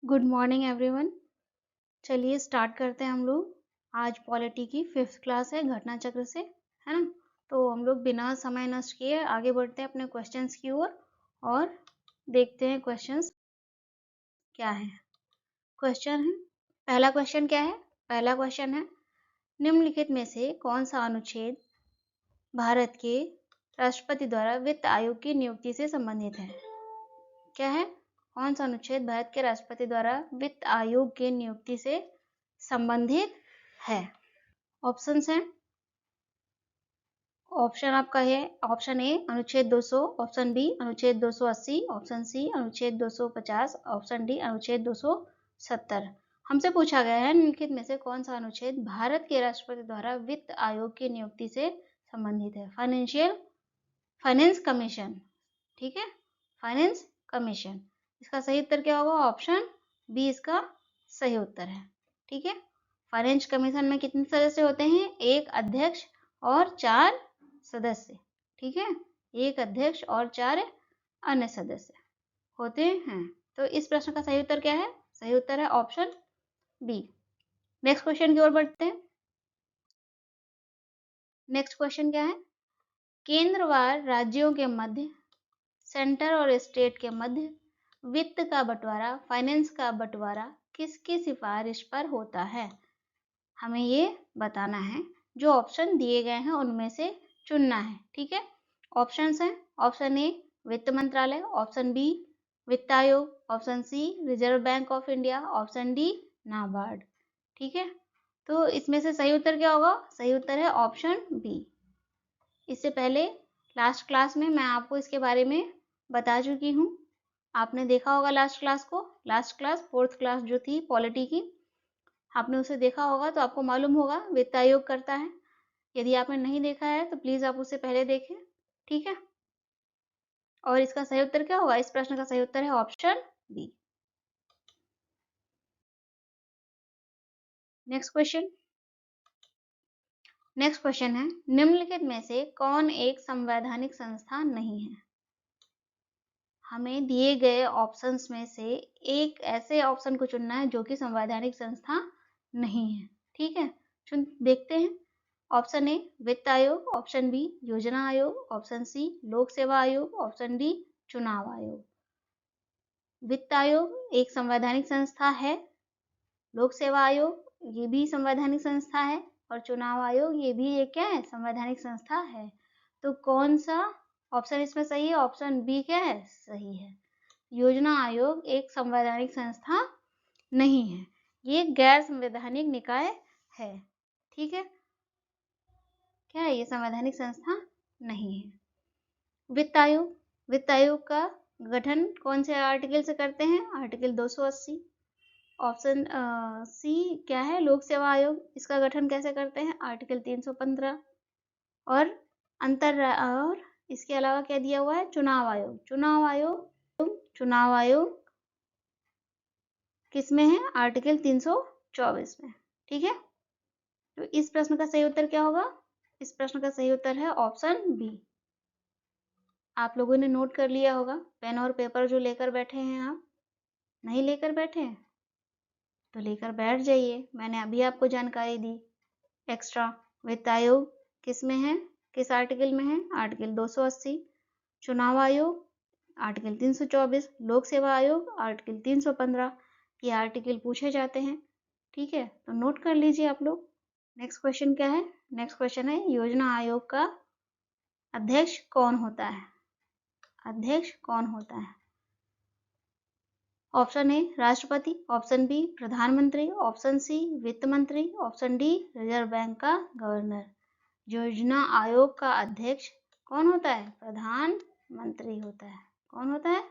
Good morning everyone. चलिए start करते हैं हम लोग। आज पॉलिटी की 5th क्लास है घटना चक्र से, है ना। तो हम लोग बिना समय नष्ट किए आगे बढ़ते हैं अपने क्वेश्चंस की ओर और देखते हैं क्वेश्चंस क्या है। क्वेश्चन है, पहला क्वेश्चन क्या है? पहला क्वेश्चन है, निम्नलिखित में से कौन सा अनुच्छेद भारत के राष्ट्रपति द्वारा वित्त आयोग की नियुक्ति से संबंधित है? क्या है? कौन सा अनुच्छेद भारत के राष्ट्रपति द्वारा वित्त आयोग की नियुक्ति से संबंधित है? ऑप्शंस हैं, ऑप्शन आपका है ऑप्शन ए अनुच्छेद 200, ऑप्शन बी अनुच्छेद 280, ऑप्शन सी अनुच्छेद 250, ऑप्शन डी अनुच्छेद 270। हमसे पूछा गया है निम्नलिखित में से कौन सा अनुच्छेद भारत के राष्ट्रपति द्वारा वित्त आयोग की नियुक्ति से संबंधित है? फाइनेंस कमीशन, ठीक है, फाइनेंस कमीशन। इसका सही उत्तर क्या होगा? ऑप्शन बी इसका सही उत्तर है, ठीक है। फाइनेंस कमीशन में कितने सदस्य होते हैं? एक अध्यक्ष और 4 सदस्य, ठीक है। एक अध्यक्ष और 4 अन्य सदस्य होते हैं। तो इस प्रश्न का सही उत्तर क्या है? सही उत्तर है ऑप्शन बी। नेक्स्ट क्वेश्चन की ओर बढ़ते हैं। नेक्स्ट क्वेश्चन क्या है? केंद्र व राज्यों के मध्य, सेंटर और स्टेट के मध्य वित्त का बंटवारा, फाइनेंस का बंटवारा किसकी सिफारिश पर होता है? हमें ये बताना है। जो ऑप्शन दिए गए हैं उनमें से चुनना है, ठीक है। ऑप्शंस हैं, ऑप्शन ए वित्त मंत्रालय, ऑप्शन बी वित्त आयोग, option C reserve bank of India, option D NABARD, ठीक है। तो इसमें से सही उत्तर क्या होगा? सही उत्तर है ऑप्शन बी। इससे पहले लास्ट क्लास में मैं आपको इसके बारे में बता चुकी हूँ। आपने देखा होगा लास्ट क्लास को, लास्ट क्लास 4th क्लास जो थी पॉलिटी की, आपने उसे देखा होगा तो आपको मालूम होगा वित्त आयोग करता है। यदि आपने नहीं देखा है तो प्लीज आप उसे पहले देखें, ठीक है। और इसका सही उत्तर क्या होगा? इस प्रश्न का सही उत्तर है option B. Next question, next question है, निम्नलिखित में से कौन एक संवैधानिक संस्था नहीं है? हमें दिए गए ऑप्शंस में से एक ऐसे ऑप्शन को चुनना है जो कि संवैधानिक संस्था नहीं है, ठीक है। चुन देखते हैं। ऑप्शन ए वित्त आयोग, ऑप्शन बी योजना आयोग, ऑप्शन सी लोक सेवा आयोग, ऑप्शन डी चुनाव आयोग। वित्त आयोग एक संवैधानिक संस्था है, लोक सेवा आयोग ये भी संवैधानिक संस्था है, और चुनाव आयोग ये भी एक क्या है? संवैधानिक संस्था है। तो कौन सा ऑप्शन इसमें सही है? ऑप्शन बी क्या है? सही है। योजना आयोग एक संवैधानिक संस्था नहीं है, ये गैर संवैधानिक निकाय है, ठीक है। क्या है? ये संवैधानिक संस्था नहीं है। वित्त आयोग, वित्त आयोग का गठन कौन से आर्टिकल से करते हैं? आर्टिकल 280। ऑप्शन सी क्या है? लोक सेवा आयोग, इसका गठन कैसे करते हैं? आर्टिकल 315। और और इसके अलावा क्या दिया हुआ है? चुनाव आयोग, चुनाव आयोग किस में है? आर्टिकल 324 में, ठीक है। तो इस प्रश्न का सही उत्तर क्या होगा? इस प्रश्न का सही उत्तर है ऑप्शन बी। आप लोगों ने नोट कर लिया होगा, पेन और पेपर जो लेकर बैठे हैं। आप नहीं लेकर बैठे हैं तो लेकर बैठ जाइए, मैंने अभी आपको जानकारी दी एक्स्ट्रा। वित्त आयोग किस में है? किस आर्टिकल में है? आर्टिकल 280। चुनाव आयोग आर्टिकल 324, लोक सेवा आयोग आर्टिकल 315। ये आर्टिकल पूछे जाते हैं, ठीक है, तो नोट कर लीजिए आप लोग। नेक्स्ट क्वेश्चन क्या है? नेक्स्ट क्वेश्चन है, योजना आयोग का अध्यक्ष कौन होता है? अध्यक्ष कौन होता है? ऑप्शन ए राष्ट्रपति, ऑप्शन बी प्रधानमंत्री, ऑप्शन सी वित्त मंत्री, ऑप्शन डी रिजर्व बैंक का गवर्नर। योजना आयोग का अध्यक्ष कौन होता है? प्रधानमंत्री होता है। कौन होता है?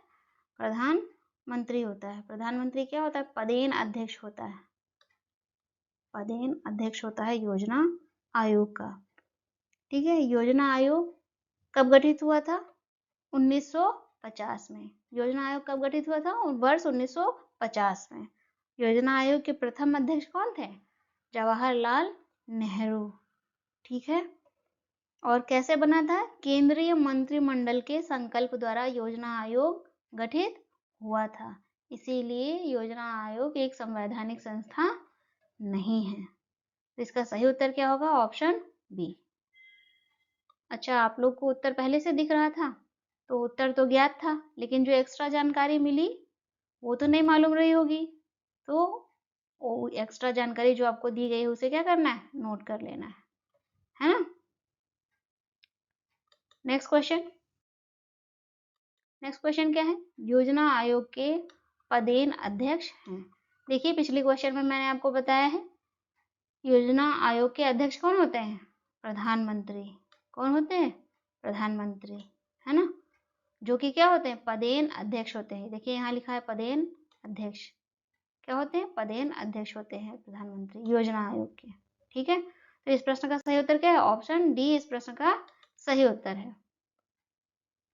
प्रधानमंत्री होता है। प्रधानमंत्री क्या होता है? पदेन अध्यक्ष होता है। पदेन अध्यक्ष होता है योजना आयोग का, ठीक है। योजना आयोग कब गठित हुआ था? 1950 में। योजना आयोग कब गठित हुआ था? वर्ष 1950 में। योजना आयोग के प्रथम अध्यक्ष कौन थे? जवाहरलाल नेहरू, ठीक है। और कैसे बना था? केंद्रीय मंत्रिमंडल के संकल्प द्वारा योजना आयोग गठित हुआ था। इसीलिए योजना आयोग एक संवैधानिक संस्था नहीं है। तो इसका सही उत्तर क्या होगा? Option B. अच्छा, आप लोग को उत्तर पहले से दिख रहा था, तो उत्तर तो ज्ञात था, लेकिन जो एक्स्ट्रा जानकारी मिली वो तो नहीं मालूम रही होगी। तो वो एक्स्ट्रा जानकारी जो आपको दी गई उसे क्या करना है? नोट कर लेना है ना? नेक्स्ट क्वेश्चन क्या है? योजना आयोग के पदेन अध्यक्ष हैं। देखिए, पिछले क्वेश्चन में मैंने आपको बताया है योजना आयोग के अध्यक्ष कौन होते हैं? प्रधानमंत्री। कौन होते हैं? प्रधानमंत्री, है ना? जो कि क्या होते हैं? पदेन अध्यक्ष होते हैं। देखिए यहाँ लिखा है पदेन अध्यक्ष। क्या होते हैं? पदेन अध्यक्ष होते हैं प्रधानमंत्री योजना आयोग के। ठीक है, तो इस प्रश्न का सही उत्तर क्या है? ऑप्शन डी इस प्रश्न का सही उत्तर है।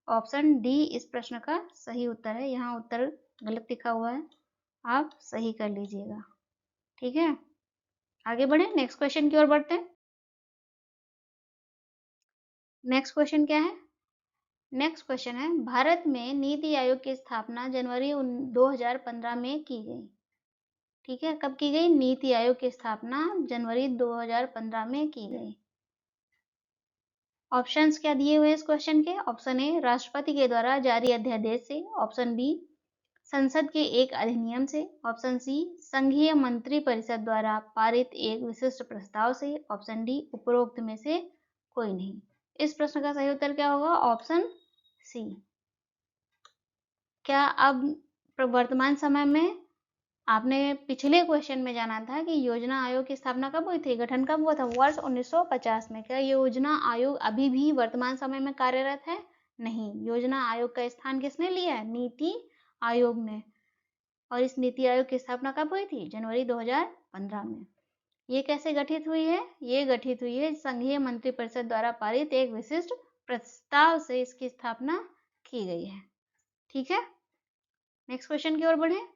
ऑप्शन डी इस प्रश्न का सही उत्तर है। यहाँ उत्तर गलत लिखा हुआ है, आप सही कर लीजिएगा। ठीक है, आगे बढ़े, नेक्स्ट क्वेश्चन की ओर बढ़ते हैं। नेक्स्ट क्वेश्चन क्या है? नेक्स्ट क्वेश्चन है, भारत में नीति आयोग की स्थापना जनवरी 2015 में की गई। ठीक है, कब की गई? नीति आयोग की स्थापना जनवरी 2015 में की गई। ऑप्शंस क्या दिए हुए इस क्वेश्चन के? ऑप्शन ए, राष्ट्रपति के द्वारा जारी अध्यादेश से। ऑप्शन बी, संसद के एक अधिनियम से। ऑप्शन सी, संघीय मंत्री परिषद द्वारा पारित एक विशिष्ट प्रस्ताव से। ऑप्शन डी, उपरोक्त में से कोई नहीं। इस प्रश्न का सही उत्तर क्या होगा? Option C. क्या अब वर्तमान समय में आपने पिछले क्वेश्चन में जाना था कि योजना आयोग की स्थापना कब हुई थी, गठन कब हुआ था? वर्ष 1950 में। क्या योजना आयोग अभी भी वर्तमान समय में कार्यरत है? नहीं। योजना आयोग का स्थान किसने लिया है? नीति आयोग ने। और इस नीति आयोग की स्थापना कब हुई थी? जनवरी 2015 में। ये कैसे गठित हुई है? ये गठित हुई है संघीय मंत्रिपरिषद द्वारा पारित एक विशिष्ट प्रस्ताव से इसकी स्थापना की गई है। ठीक है, नेक्स्ट क्वेश्चन की ओर बढ़े।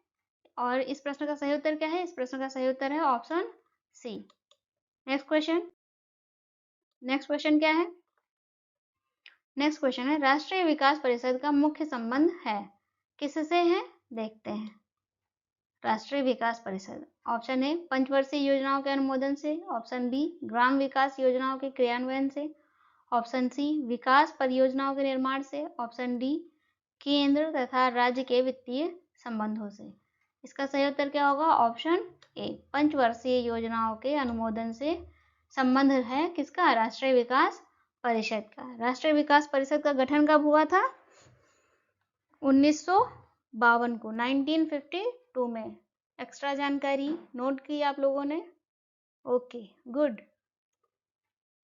और इस प्रश्न का सही उत्तर क्या है? इस प्रश्न का सही उत्तर है ऑप्शन सी। नेक्स्ट क्वेश्चन क्या है? नेक्स्ट क्वेश्चन है, राष्ट्रीय विकास परिषद का मुख्य संबंध है किससे है? देखते हैं। राष्ट्रीय विकास परिषद, ऑप्शन ए, पंचवर्षीय योजनाओं के अनुमोदन से। ऑप्शन बी, ग्राम विकास योजनाओं के क्रियान्वयन से। ऑप्शन सी, विकास परियोजनाओं के निर्माण से। ऑप्शन डी, केंद्र तथा राज्य के वित्तीय संबंधों से। इसका सही उत्तर क्या होगा? ऑप्शन ए, पंचवर्षीय योजनाओं के अनुमोदन से संबंध है किसका? राष्ट्रीय विकास परिषद का। राष्ट्रीय विकास परिषद का गठन कब हुआ था? 1952 को, 1952 में। एक्स्ट्रा जानकारी नोट की आप लोगों ने? Okay, good.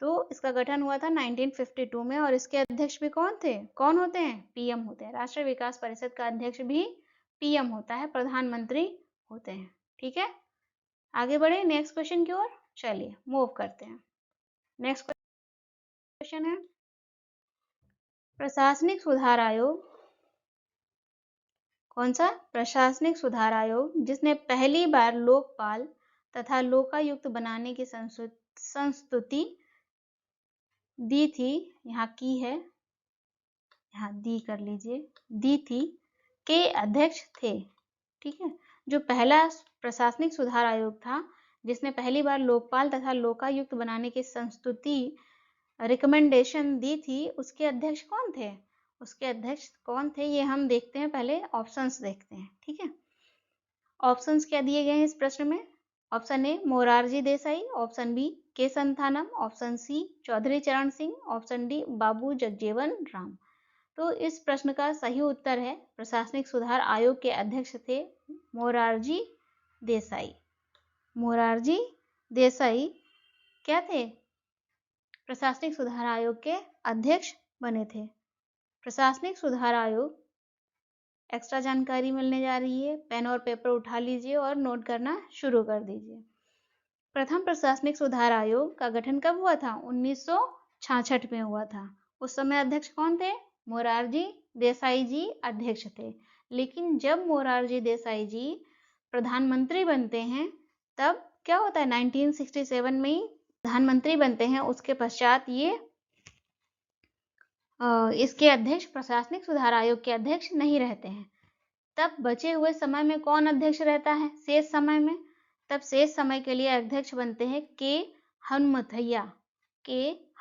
तो इसका गठन हुआ था 1952 में। और इसके अध्यक्ष भी कौन थे? कौन होते हैं? पीएम होते हैं। राष्ट्रीय विकास परिषद का अध्यक्ष भी पीएम होता है, प्रधानमंत्री होते हैं। ठीक है, आगे बढ़े नेक्स्ट क्वेश्चन की ओर। चलिए मूव करते हैं। नेक्स्ट क्वेश्चन है, प्रशासनिक सुधार आयोग। कौन सा? प्रशासनिक सुधार आयोग, जिसने पहली बार लोकपाल तथा लोकायुक्त बनाने की संस्तुति दी थी। यहाँ की है, यहाँ दी कर लीजिए, दी थी, के अध्यक्ष थे। ठीक है, जो पहला प्रशासनिक सुधार आयोग था जिसने पहली बार लोकपाल तथा लोकायुक्त बनाने की संस्तुति रिकमेंडेशन दी थी, उसके अध्यक्ष कौन थे? उसके अध्यक्ष कौन थे ये हम देखते हैं, पहले ऑप्शंस देखते हैं। ठीक है, ऑप्शंस क्या दिए गए हैं इस प्रश्न में? Option A, Morarji Desai. Option B, K Santhanam. Option C, Chaudhary Charan Singh. Option D, Babu Jagjivan Ram. तो इस प्रश्न का सही उत्तर है, प्रशासनिक सुधार आयोग के अध्यक्ष थे मोरारजी देसाई। मोरारजी देसाई क्या थे? प्रशासनिक सुधार आयोग के अध्यक्ष बने थे। प्रशासनिक सुधार आयोग, एक्स्ट्रा जानकारी मिलने जा रही है, पेन और पेपर उठा लीजिए और नोट करना शुरू कर दीजिए। प्रथम प्रशासनिक सुधार आयोग का गठन कब हुआ था? 1966 में हुआ था। उस समय अध्यक्ष कौन थे? मोरारजी देसाई जी अध्यक्ष थे। लेकिन जब मोरारजी देसाई जी प्रधानमंत्री बनते हैं तब क्या होता है? 1967 में ही प्रधानमंत्री बनते हैं। उसके पश्चात ये इसके अध्यक्ष, प्रशासनिक सुधार आयोग के अध्यक्ष नहीं रहते हैं। तब बचे हुए समय में कौन अध्यक्ष रहता है शेष समय में? तब शेष समय के लिए अध्यक्ष बनते हैं के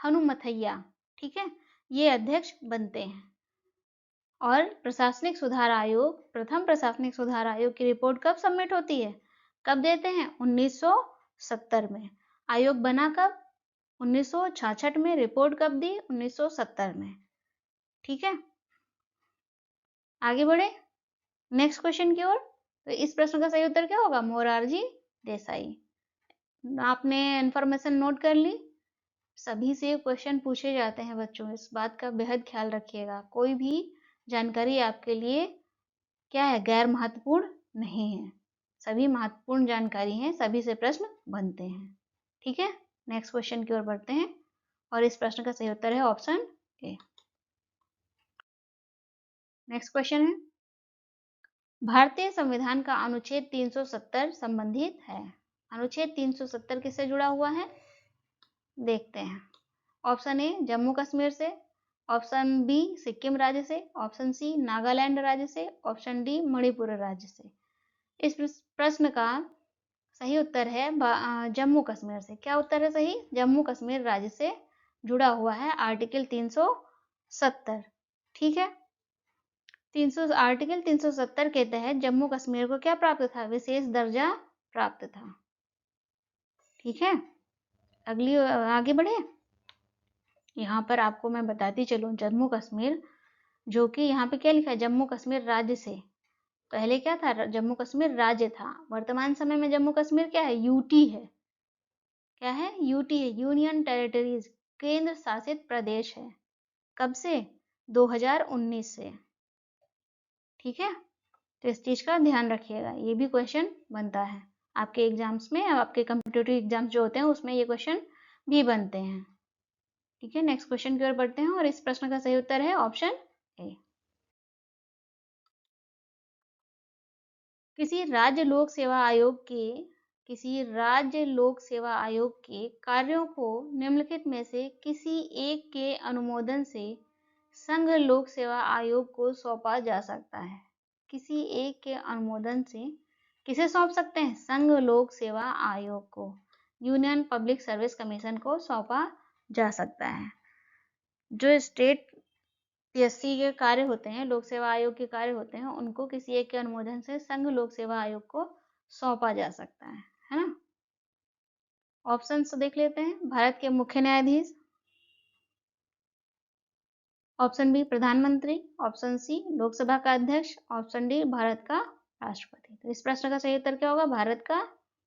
हनुमथैया। ठीक है, ये अध्यक्ष बनते हैं। और प्रशासनिक सुधार आयोग, प्रथम प्रशासनिक सुधार आयोग की रिपोर्ट कब सबमिट होती है, कब देते हैं? 1970 में। आयोग बना कब? 1966 में। रिपोर्ट कब दी? 1970 में। ठीक है, आगे बढ़े नेक्स्ट क्वेश्चन की ओर। तो इस प्रश्न का सही उत्तर क्या होगा? मोरारजी देसाई। आपने इंफॉर्मेशन नोट कर ली। सभी से क्वेश्चन पूछे जाते हैं बच्चों, इस बात का बेहद ख्याल रखिएगा। कोई भी जानकारी आपके लिए क्या है, गैर महत्वपूर्ण नहीं है। सभी महत्वपूर्ण जानकारी हैं, सभी से प्रश्न बनते हैं। ठीक है, नेक्स्ट क्वेश्चन की ओर बढ़ते हैं और इस प्रश्न का सही उत्तर है ऑप्शन ए। नेक्स्ट क्वेश्चन है, भारतीय संविधान का अनुच्छेद 370 संबंधित है। अनुच्छेद 370 किससे जुड़ा हुआ है? देखते हैं। ऑप्शन ए जम्मू कश्मीर से, ऑप्शन बी सिक्किम राज्य से, ऑप्शन सी नागालैंड राज्य से, ऑप्शन डी मणिपुर राज्य से। इस प्रश्न का सही उत्तर है जम्मू कश्मीर से। क्या उत्तर है सही? जम्मू कश्मीर राज्य से जुड़ा हुआ है आर्टिकल 370। ठीक है, आर्टिकल 370 के तहत जम्मू कश्मीर को क्या प्राप्त था? विशेष दर्जा प्राप्त था। ठीक है, अगली आगे बढ़े। यहाँ पर आपको मैं बताती चलूं, जम्मू कश्मीर जो कि यहाँ पे क्या लिखा है? जम्मू कश्मीर राज्य से। पहले क्या था? जम्मू कश्मीर राज्य था। वर्तमान समय में जम्मू कश्मीर क्या है? यूटी है। क्या है? यूटी है, यूनियन टेरिटरीज, केंद्र शासित प्रदेश है। कब से? 2019 से। ठीक है, तो इस चीज का ध्यान रखिएगा, ये भी क्वेश्चन बनता है आपके एग्जाम्स में। आपके कम्पिटिटिव एग्जाम्स जो होते हैं उसमें ये क्वेश्चन भी बनते हैं। ठीक है, नेक्स्ट क्वेश्चन की ओर बढ़ते हैं और इस प्रश्न का सही उत्तर है ऑप्शन ए। किसी राज्य लोक सेवा आयोग के कार्यों को निम्नलिखित में से किसी एक के अनुमोदन से संघ लोक सेवा आयोग को सौंपा जा सकता है। किसी एक के अनुमोदन से किसे सौंप सकते हैं? संघ लोक सेवा आयोग को, यूनियन पब्लिक सर्विस कमीशन को सौंपा जा सकता है। जो स्टेट पीएससी के कार्य होते हैं, लोक सेवा आयोग के कार्य होते हैं, उनको किसी एक के अनुमोदन से संघ लोक सेवा आयोग को सौंपा जा सकता है ना। ऑप्शंस देख लेते हैं। भारत के मुख्य न्यायाधीश, ऑप्शन बी प्रधानमंत्री, ऑप्शन सी लोकसभा का अध्यक्ष, ऑप्शन डी भारत का राष्ट्रपति। तो इस प्रश्न का सही उत्तर क्या होगा? भारत का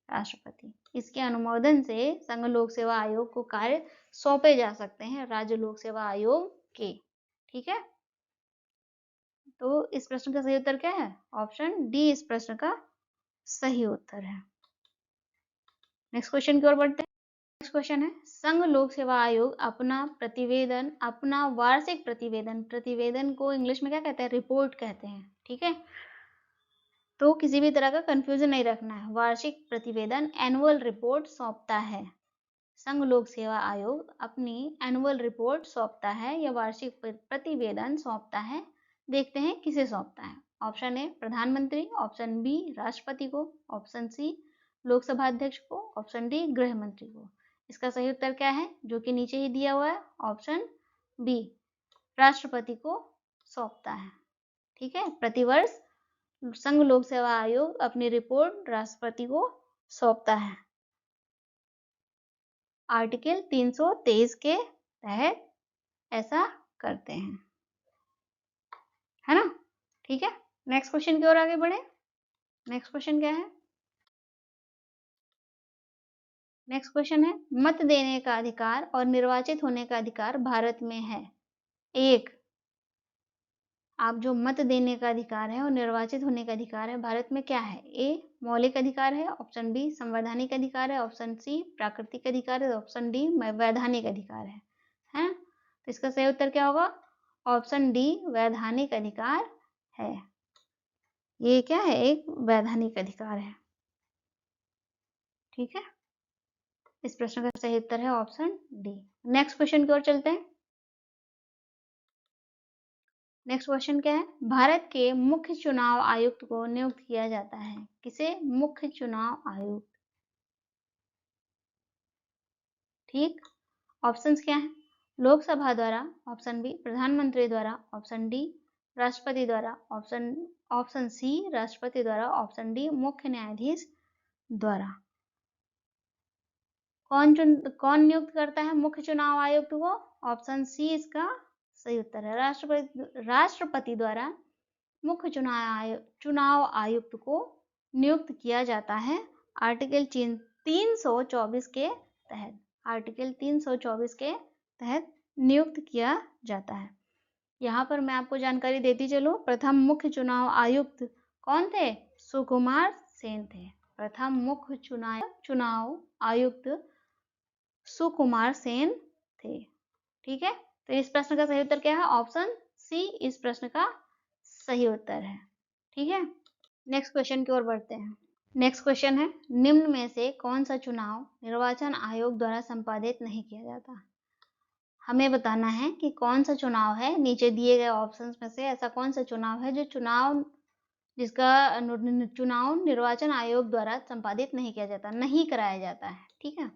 राष्ट्रपति। इसके अनुमोदन से संघ लोक सेवा आयोग को कार्य सौंपे जा सकते हैं राज्य लोक सेवा आयोग के। ठीक है, तो इस प्रश्न का सही उत्तर क्या है? ऑप्शन डी इस प्रश्न का सही उत्तर है। नेक्स्ट क्वेश्चन की ओर बढ़ते हैं। नेक्स्ट क्वेश्चन है, संघ लोक सेवा आयोग अपना वार्षिक प्रतिवेदन को इंग्लिश में क्या कहते हैं? रिपोर्ट कहते हैं। ठीक है, तो किसी भी तरह का कंफ्यूजन नहीं रखना है। वार्षिक प्रतिवेदन एनुअल रिपोर्ट सौंपता है। संघ लोक सेवा आयोग अपनी एनुअल रिपोर्ट सौंपता है या वार्षिक प्रतिवेदन सौंपता है। देखते हैं किसे सौंपता है। ऑप्शन ए प्रधानमंत्री, ऑप्शन बी राष्ट्रपति को, ऑप्शन सी लोकसभा अध्यक्ष को, ऑप्शन डी गृह मंत्री को। इसका सही उत्तर क्या है? जो कि नीचे ही दिया हुआ है, ऑप्शन बी राष्ट्रपति को सौंपता है। ठीक है, प्रतिवर्ष संघ लोक सेवा आयोग अपनी रिपोर्ट राष्ट्रपति को सौंपता है आर्टिकल 323 के तहत ऐसा करते हैं, है ना। ठीक है, नेक्स्ट क्वेश्चन की ओर आगे बढ़े। नेक्स्ट क्वेश्चन क्या है? नेक्स्ट क्वेश्चन है, मत देने का अधिकार और निर्वाचित होने का अधिकार भारत में है। एक, आप जो मत देने का अधिकार है और निर्वाचित होने का अधिकार है भारत में क्या है? ए मौलिक अधिकार है, ऑप्शन बी संवैधानिक अधिकार है, ऑप्शन सी प्राकृतिक अधिकार है, ऑप्शन डी वैधानिक अधिकार है। तो इसका सही उत्तर क्या होगा? ऑप्शन डी वैधानिक अधिकार है। ये क्या है? एक वैधानिक अधिकार है। ठीक है, इस प्रश्न का सही उत्तर है ऑप्शन डी। नेक्स्ट क्वेश्चन की ओर चलते हैं। नेक्स्ट क्वेश्चन क्या है? भारत के मुख्य चुनाव आयुक्त को नियुक्त किया जाता है। किसे? मुख्य चुनाव आयुक्त। ठीक। ऑप्शंस क्या हैं? लोकसभा द्वारा, ऑप्शन बी प्रधानमंत्री द्वारा, ऑप्शन डी राष्ट्रपति द्वारा, ऑप्शन सी राष्ट्रपति द्वारा, ऑप्शन डी मुख्य न्यायाधीश द्वारा। कौन नियुक्त करता है मुख्य चुनाव आयुक्त को? ऑप्शन सी इसका सही उत्तर है। राष्ट्रपति द्वारा मुख्य चुनाव आयुक्त को नियुक्त किया जाता है आर्टिकल 324 के तहत। आर्टिकल 324 के तहत नियुक्त किया जाता है। यहाँ पर मैं आपको जानकारी देती चलूं, प्रथम मुख्य चुनाव आयुक्त कौन थे? सुकुमार सेन थे। प्रथम मुख्य चुनाव आयुक्त सुकुमार सेन थे। ठीक है, तो इस प्रश्न का सही उत्तर क्या है? ऑप्शन सी इस प्रश्न का सही उत्तर है। ठीक है, नेक्स्ट क्वेश्चन की ओर बढ़ते हैं। नेक्स्ट क्वेश्चन है, निम्न में से कौन सा चुनाव निर्वाचन आयोग द्वारा संपादित नहीं किया जाता? हमें बताना है कि कौन सा चुनाव है नीचे दिए गए ऑप्शंस में से ऐसा कौन सा चुनाव है जिसका चुनाव निर्वाचन आयोग द्वारा संपादित नहीं किया जाता, नहीं कराया जाता है। ठीक है,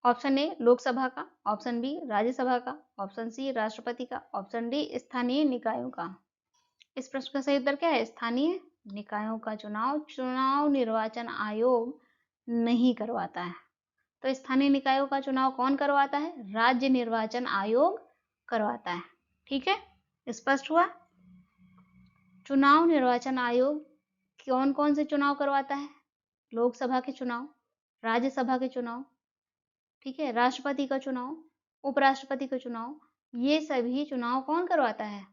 ऑप्शन ए लोकसभा का, ऑप्शन बी राज्यसभा का, ऑप्शन सी राष्ट्रपति का, ऑप्शन डी स्थानीय निकायों का। इस प्रश्न का सही उत्तर क्या है? स्थानीय निकायों का चुनाव निर्वाचन आयोग नहीं करवाता है। तो स्थानीय निकायों का चुनाव कौन करवाता है? राज्य निर्वाचन आयोग करवाता है। ठीक है, स्पष्ट हुआ? चुनाव निर्वाचन आयोग कौन कौन से चुनाव करवाता है? लोकसभा के चुनाव, राज्यसभा के चुनाव, ठीक है, राष्ट्रपति का चुनाव, उपराष्ट्रपति का चुनाव, ये सभी चुनाव कौन करवाता है?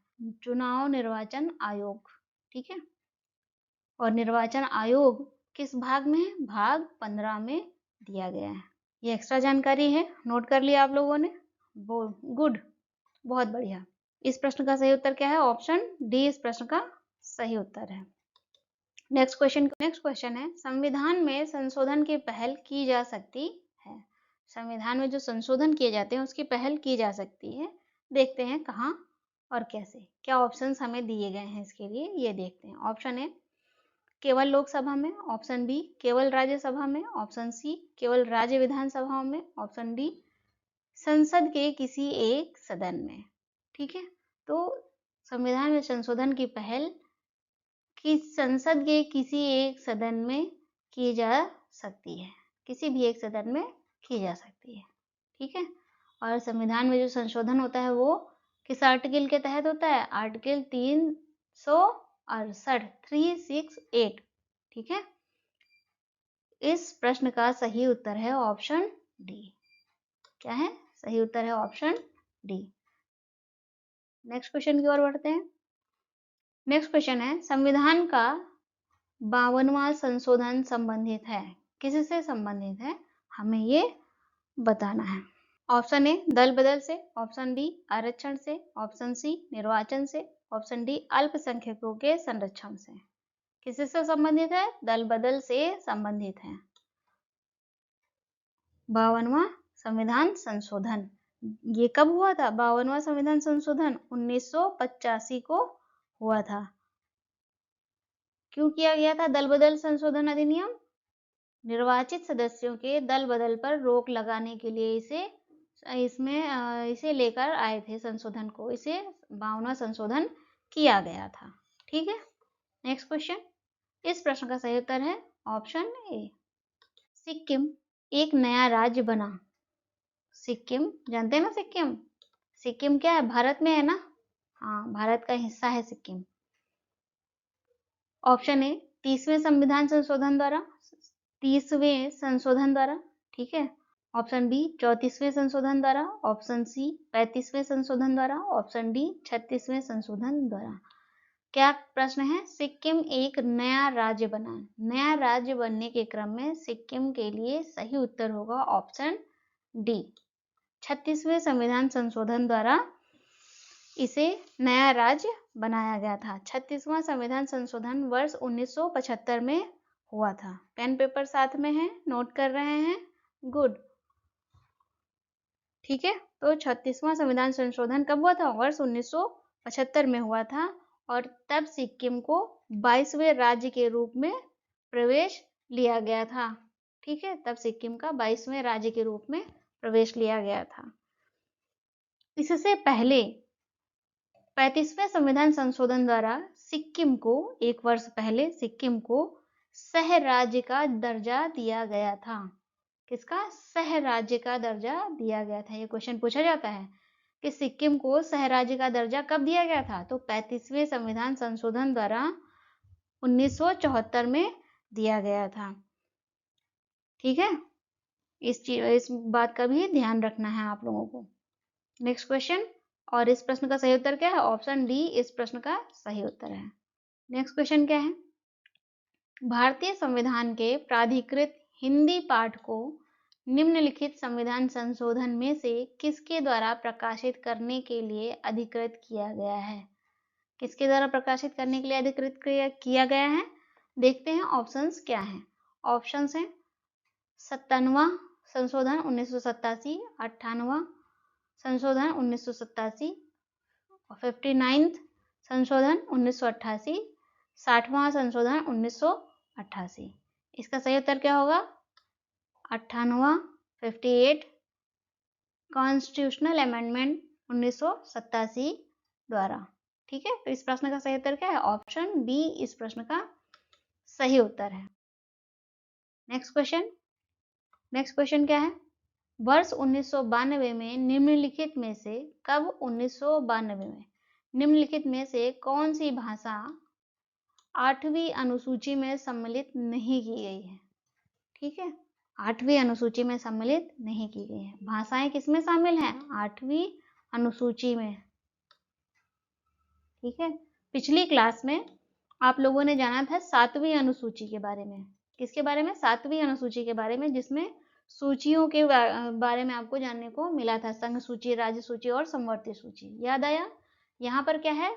चुनाव निर्वाचन आयोग। ठीक है, और निर्वाचन आयोग किस भाग में है? भाग 15 में दिया गया है। ये एक्स्ट्रा जानकारी है, नोट कर लिया आप लोगों ने? गुड, बहुत बढ़िया। इस प्रश्न का सही उत्तर क्या है? ऑप्शन डी इस प्रश्न का सही उत्तर है। नेक्स्ट क्वेश्चन है, संविधान में संशोधन की पहल की जा सकती है। संविधान में जो संशोधन किए जाते हैं उसकी पहल की जा सकती है। देखते हैं कहाँ और कैसे, क्या ऑप्शंस हमें दिए गए हैं इसके लिए, ये देखते हैं। ऑप्शन ए केवल लोकसभा में, ऑप्शन बी केवल राज्यसभा में, ऑप्शन सी केवल राज्य विधानसभाओं में, ऑप्शन डी संसद के किसी एक सदन में। ठीक है, तो संविधान में संशोधन की पहल कि संसद के किसी एक सदन में की जा सकती है, किसी भी एक सदन में की जा सकती है। ठीक है, और संविधान में जो संशोधन होता है वो किस आर्टिकल के तहत होता है? आर्टिकल 368। ठीक है, इस प्रश्न का सही उत्तर है ऑप्शन डी। क्या है? सही उत्तर है ऑप्शन डी। नेक्स्ट क्वेश्चन की ओर बढ़ते हैं। नेक्स्ट क्वेश्चन है, संविधान का 52वां संशोधन संबंधित है, किससे संबंधित है? हमें ये बताना है। ऑप्शन ए दल बदल से, ऑप्शन बी आरक्षण से, ऑप्शन सी निर्वाचन से, ऑप्शन डी अल्पसंख्यकों के संरक्षण से। किससे संबंधित है? दल बदल से संबंधित है। 52वां संविधान संशोधन ये कब हुआ था? 52वां संविधान संशोधन 1985 को हुआ था। क्यों किया गया था दल बदल संशोधन अधिनियम? निर्वाचित सदस्यों के दल बदल पर रोक लगाने के लिए इसे लेकर आए थे संशोधन को, इसे 52वां संशोधन किया गया था। ठीक है, नेक्स्ट क्वेश्चन। इस प्रश्न का सही उत्तर है ऑप्शन ए। सिक्किम एक नया राज्य बना। सिक्किम जानते हैं ना? सिक्किम क्या है? भारत में है ना? हाँ, भारत का हिस्सा है सिक्किम। ऑप्शन ए 30वें संविधान संशोधन द्वारा, 30वें संशोधन द्वारा। ठीक है, ऑप्शन बी 34वें संशोधन द्वारा, ऑप्शन सी 35वें संशोधन द्वारा, ऑप्शन डी 36वें संशोधन द्वारा। क्या प्रश्न है? सिक्किम एक नया राज्य बना। नया राज्य बनने के क्रम में सिक्किम के लिए सही उत्तर होगा ऑप्शन डी। 36वें संविधान संशोधन द्वारा इसे नया राज्य बनाया गया था। 36वां संविधान संशोधन वर्ष 1975 में हुआ था। पेन पेपर साथ में है, नोट कर रहे हैं? गुड। ठीक है, तो 36वां संविधान संशोधन कब हुआ था? वर्ष 1975 1975 में हुआ था और तब सिक्किम को 22वें राज्य के रूप में प्रवेश लिया गया था। ठीक है, तब सिक्किम का 22वें राज्य के रूप में प्रवेश लिया गया था। इससे पहले 35वें संविधान संशोधन द्वारा सिक्किम को एक वर्ष पहले सिक्किम को सह राज्य का दर्जा दिया गया था। किसका? सह राज्य का दर्जा दिया गया था। ये क्वेश्चन पूछा जाता है कि सिक्किम को सह राज्य का दर्जा कब दिया गया था? तो 35वें संविधान संशोधन द्वारा 1974 में दिया गया था। ठीक है, इस बात का भी ध्यान रखना है आप लोगों को। नेक्स्ट क्वेश्चन, और इस प्रश्न का सही उत्तर क्या है? ऑप्शन डी इस प्रश्न का सही उत्तर है। नेक्स्ट क्वेश्चन क्या है? भारतीय संविधान के प्राधिकृत हिंदी पाठ को निम्नलिखित संविधान संशोधन में से किसके द्वारा प्रकाशित करने के लिए अधिकृत किया गया है? किसके द्वारा प्रकाशित करने के लिए अधिकृत किया गया है? देखते हैं ऑप्शंस क्या हैं। ऑप्शंस हैं 57वां संशोधन 1987, 58वां संशोधन 1987, 59th संशोधन 1988, 60वां संशोधन 1988। इसका सही उत्तर क्या होगा? 58वां 58 कॉन्स्टिट्यूशनल अमेंडमेंट 1987 द्वारा। ठीक है, तो इस प्रश्न का सही उत्तर क्या है? ऑप्शन बी इस प्रश्न का सही उत्तर है। नेक्स्ट क्वेश्चन क्या है? वर्ष 1992 में निम्नलिखित में से कब 1992 में निम्नलिखित में से कौन सी भाषा 8वीं अनुसूची में सम्मिलित नहीं की गई है? ठीक है, 8वीं अनुसूची में सम्मिलित नहीं की गई है। भाषाएं किसमें शामिल हैं? 8वीं अनुसूची में। ठीक है, पिछली क्लास में आप लोगों ने जाना था 7वीं अनुसूची के बारे में। किसके बारे में? 7वीं अनुसूची के बारे में, जिसमें सूचियों के बारे में आपको जानने को मिला था, संघ सूची, राज्य सूची और समवर्ती सूची। याद आया? यहाँ पर क्या है?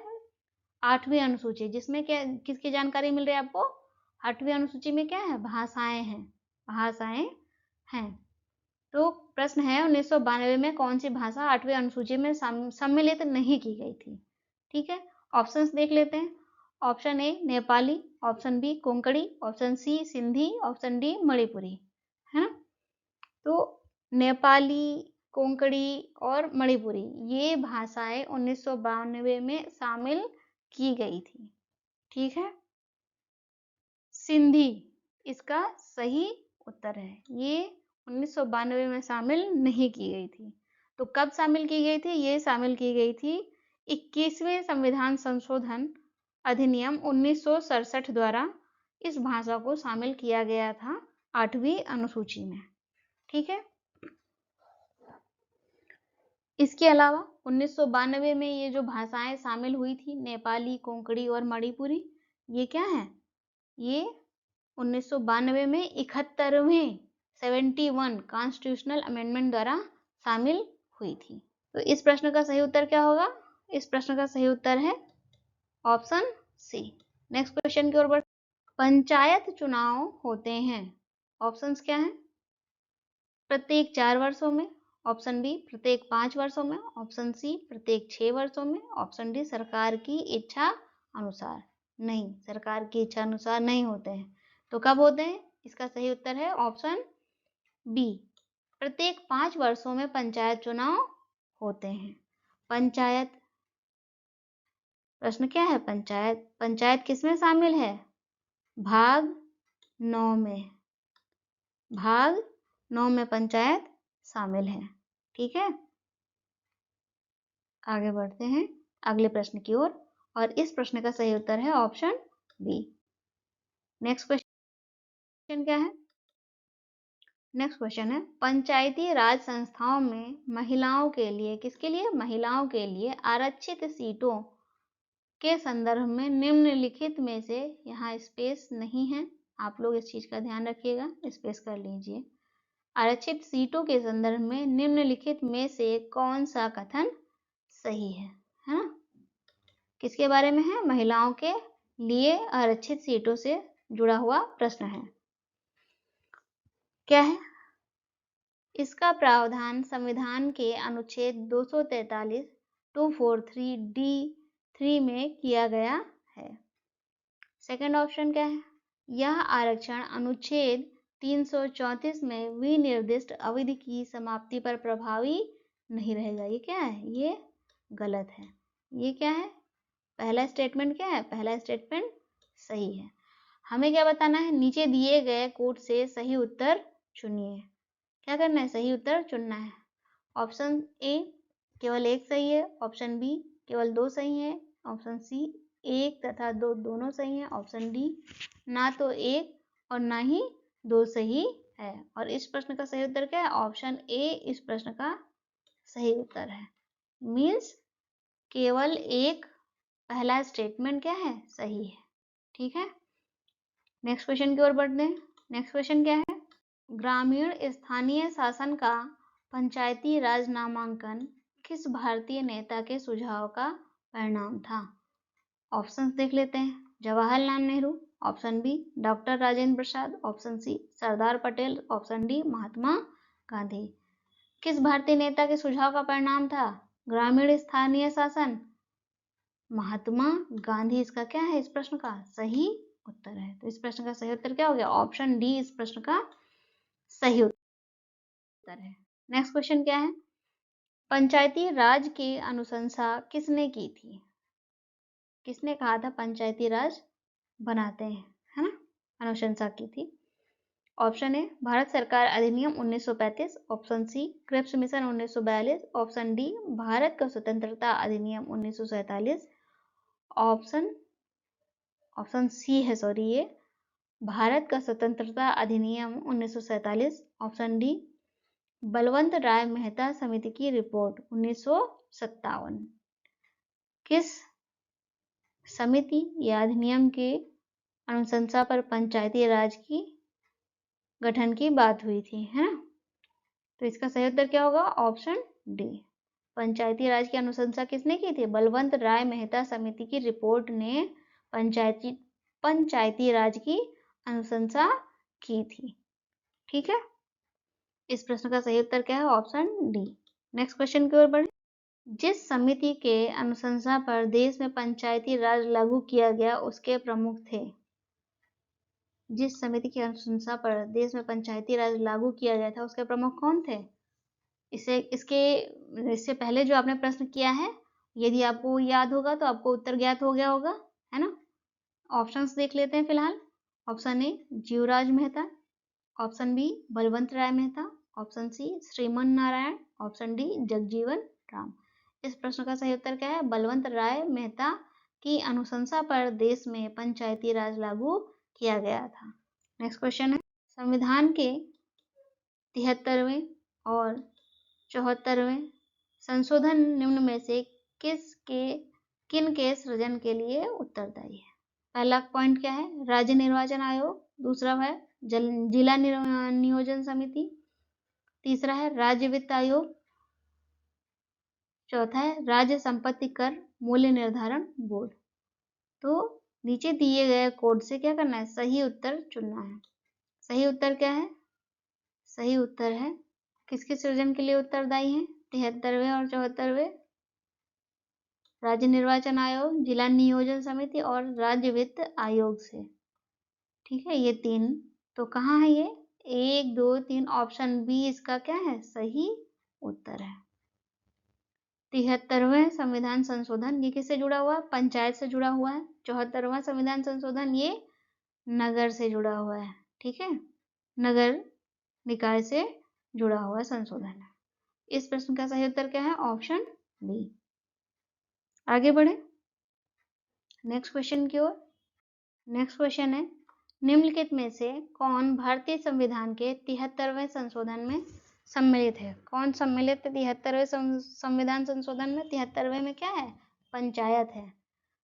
8वीं अनुसूची, जिसमें क्या किसकी जानकारी मिल रही है आपको? 8वीं अनुसूची में क्या है? भाषाएं हैं। भाषाएं हैं। तो प्रश्न है 1992 में कौन सी भाषा 8वीं अनुसूची में सम्मिलित नहीं की गई थी? ठीक है, ऑप्शंस देख लेते हैं। Option A Nepali, option B Konkani, option C Sindhi, option D Manipuri. है ना? तो नेपाली, कोंकणी और मणिपुरी ये भाषाएं 1992 में शामिल की गई थी। ठीक है, सिंधी इसका सही उत्तर है। ये 1992 में शामिल नहीं की गई थी। तो कब शामिल की गई थी? ये शामिल की गई थी 21वें संविधान संशोधन अधिनियम 1967 द्वारा इस भाषा को शामिल किया गया था 8वीं अनुसूची में। ठीक है, इसके अलावा 1992 में ये जो भाषाएं शामिल हुई थी, नेपाली, कोंकणी और मणिपुरी, ये क्या है? ये 1992 में 71वें 71 कॉन्स्टिट्यूशनल अमेंडमेंट द्वारा शामिल हुई थी। तो इस प्रश्न का सही उत्तर क्या होगा? इस प्रश्न का सही उत्तर है ऑप्शन सी। नेक्स्ट क्वेश्चन की ओर बढ़। पंचायत चुनाव होते हैं, ऑप्शंस क्या हैं? प्रत्येक 4 वर्षों में, ऑप्शन बी प्रत्येक 5 वर्षों में, ऑप्शन सी प्रत्येक 6 वर्षों में, ऑप्शन डी सरकार की इच्छा अनुसार। नहीं, सरकार की इच्छा अनुसार नहीं होते हैं। तो कब होते हैं? इसका सही उत्तर है ऑप्शन बी, प्रत्येक 5 वर्षों में पंचायत चुनाव होते हैं। पंचायत, प्रश्न क्या है? पंचायत, पंचायत किसमें शामिल है? भाग 9 में। भाग 9 में पंचायत शामिल है। ठीक है, आगे बढ़ते हैं अगले प्रश्न की ओर, और इस प्रश्न का सही उत्तर है ऑप्शन बी। नेक्स्ट क्वेश्चन क्या है? नेक्स्ट क्वेश्चन है पंचायती राज संस्थाओं में महिलाओं के लिए, किसके लिए? महिलाओं के लिए आरक्षित सीटों के संदर्भ में निम्नलिखित में से, यहाँ स्पेस नहीं है, आप लोग इस चीज का ध्यान रखिएगा, स्पेस कर लीजिए। आरक्षित सीटों के संदर्भ में निम्नलिखित में से कौन सा कथन सही है ना? किसके बारे में है? महिलाओं के लिए आरक्षित सीटों से जुड़ा हुआ प्रश्न है। क्या है? इसका प्रावधान संविधान के अनुच्छेद 243 243 डी 3 में किया गया है। सेकंड ऑप्शन क्या है? यह आरक्षण अनुच्छेद 334 में विनिर्दिष्ट अवधि की समाप्ति पर प्रभावी नहीं रहेगा। ये क्या है? ये गलत है। ये क्या है? पहला स्टेटमेंट क्या है? पहला स्टेटमेंट सही है। हमें क्या बताना है? नीचे दिए गए कोड से सही उत्तर चुनिए। क्या करना है? सही उत्तर चुनना है। ऑप्शन ए केवल एक सही है, ऑप्शन बी केवल 2 सही है, ऑप्शन सी 1 तथा 2 दोनों सही है, ऑप्शन डी ना तो 1 और ना ही 2 सही है। और इस प्रश्न का सही उत्तर क्या है? ऑप्शन ए इस प्रश्न का सही उत्तर है। मीन्स केवल एक पहला स्टेटमेंट क्या है? सही है। ठीक है, नेक्स्ट क्वेश्चन की ओर बढ़ते हैं। नेक्स्ट क्वेश्चन क्या है? ग्रामीण स्थानीय शासन का पंचायती राज नामांकन किस भारतीय नेता के सुझाव का परिणाम था? ऑप्शंस देख लेते हैं। Jawaharlal Nehru, option B doctor Rajendra Prasad, option C Sardar Patel, option D Mahatma Gandhi. किस भारतीय नेता के सुझाव का परिणाम था ग्रामीण स्थानीय शासन? महात्मा गांधी इसका क्या है? इस प्रश्न का सही उत्तर है। तो इस प्रश्न का सही उत्तर क्या हो गया? ऑप्शन डी इस प्रश्न का सही उत्तर है। नेक्स्ट क्वेश्चन क्या है? पंचायती राज की अनुशंसा किसने की थी? किसने कहा था पंचायती राज बनाते हैं, है ना? अनुशंसा की थी। ऑप्शन ए भारत सरकार अधिनियम 1935, option C Cripps mission 1942, option D Bharat का स्वतंत्रता अधिनियम 1947, ऑप्शन सी है सॉरी ये भारत का स्वतंत्रता अधिनियम 1947, ऑप्शन डी बलवंत राय मेहता समिति की रिपोर्ट 1957। किस समिति या अधिनियम के अनुशंसा पर पंचायती राज की गठन की बात हुई थी, है ना? तो इसका सही उत्तर क्या होगा? Option D. पंचायती राज की अनुशंसा किसने की थी? बलवंत राय मेहता समिति की रिपोर्ट ने पंचायती राज की अनुशंसा की थी। ठीक है, इस प्रश्न का सही उत्तर क्या है? Option D. नेक्स्ट क्वेश्चन की ओर बढ़े। जिस समिति के अनुशंसा पर देश में पंचायती राज लागू किया गया उसके प्रमुख थे। जिस समिति की अनुशंसा पर देश में पंचायती राज लागू किया गया था उसके प्रमुख कौन थे? इससे पहले जो आपने प्रश्न किया है, यदि आपको याद होगा तो आपको उत्तर ज्ञात हो गया होगा, है ना? ऑप्शंस देख लेते हैं फिलहाल। Option A Jivraj Mehta, option B Balwant Rai Mehta, option C Shriman Narayan, option D Jagjivan Ram. इस प्रश्न का सही उत्तर क्या है? बलवंत राय मेहता की अनुशंसा पर देश में पंचायती राज लागू किया गया था। नेक्स्ट क्वेश्चन है, संविधान के 73वें और 74वें संशोधन निम्न में से किन के सृजन के लिए उत्तरदायी है? पहला पॉइंट क्या है? राज्य निर्वाचन आयोग, दूसरा है जिला नियोजन समिति, तीसरा है राज्य वित्त आयोग, चौथा है राज्य संपत्ति कर मूल्य निर्धारण बोर्ड। तो नीचे दिए गए कोड से क्या करना है? सही उत्तर चुनना है। सही उत्तर क्या है? सही उत्तर है किसके सृजन के लिए उत्तरदायी है? 73वें और 74वें राज्य निर्वाचन आयोग, जिला नियोजन समिति और राज्य वित्त आयोग से। ठीक है, ये तीन तो कहाँ है? ये 1 2 3 ऑप्शन बी इसका क्या है? सही उत्तर है। 73वें संविधान संशोधन ये किससे जुड़ा हुआ है? पंचायत से जुड़ा हुआ है। 74वां संविधान संशोधन ये नगर से जुड़ा हुआ है। ठीक है, नगर निकाय से जुड़ा हुआ संशोधन है। इस प्रश्न का सही उत्तर क्या है? Option B. आगे बढ़े नेक्स्ट क्वेश्चन की ओर। नेक्स्ट क्वेश्चन है, निम्नलिखित में से कौन भारतीय संविधान के 73वें संशोधन में सम्मिलित है? कौन सम्मिलित है 73वें संविधान संशोधन में? 73वें में क्या है? पंचायत है।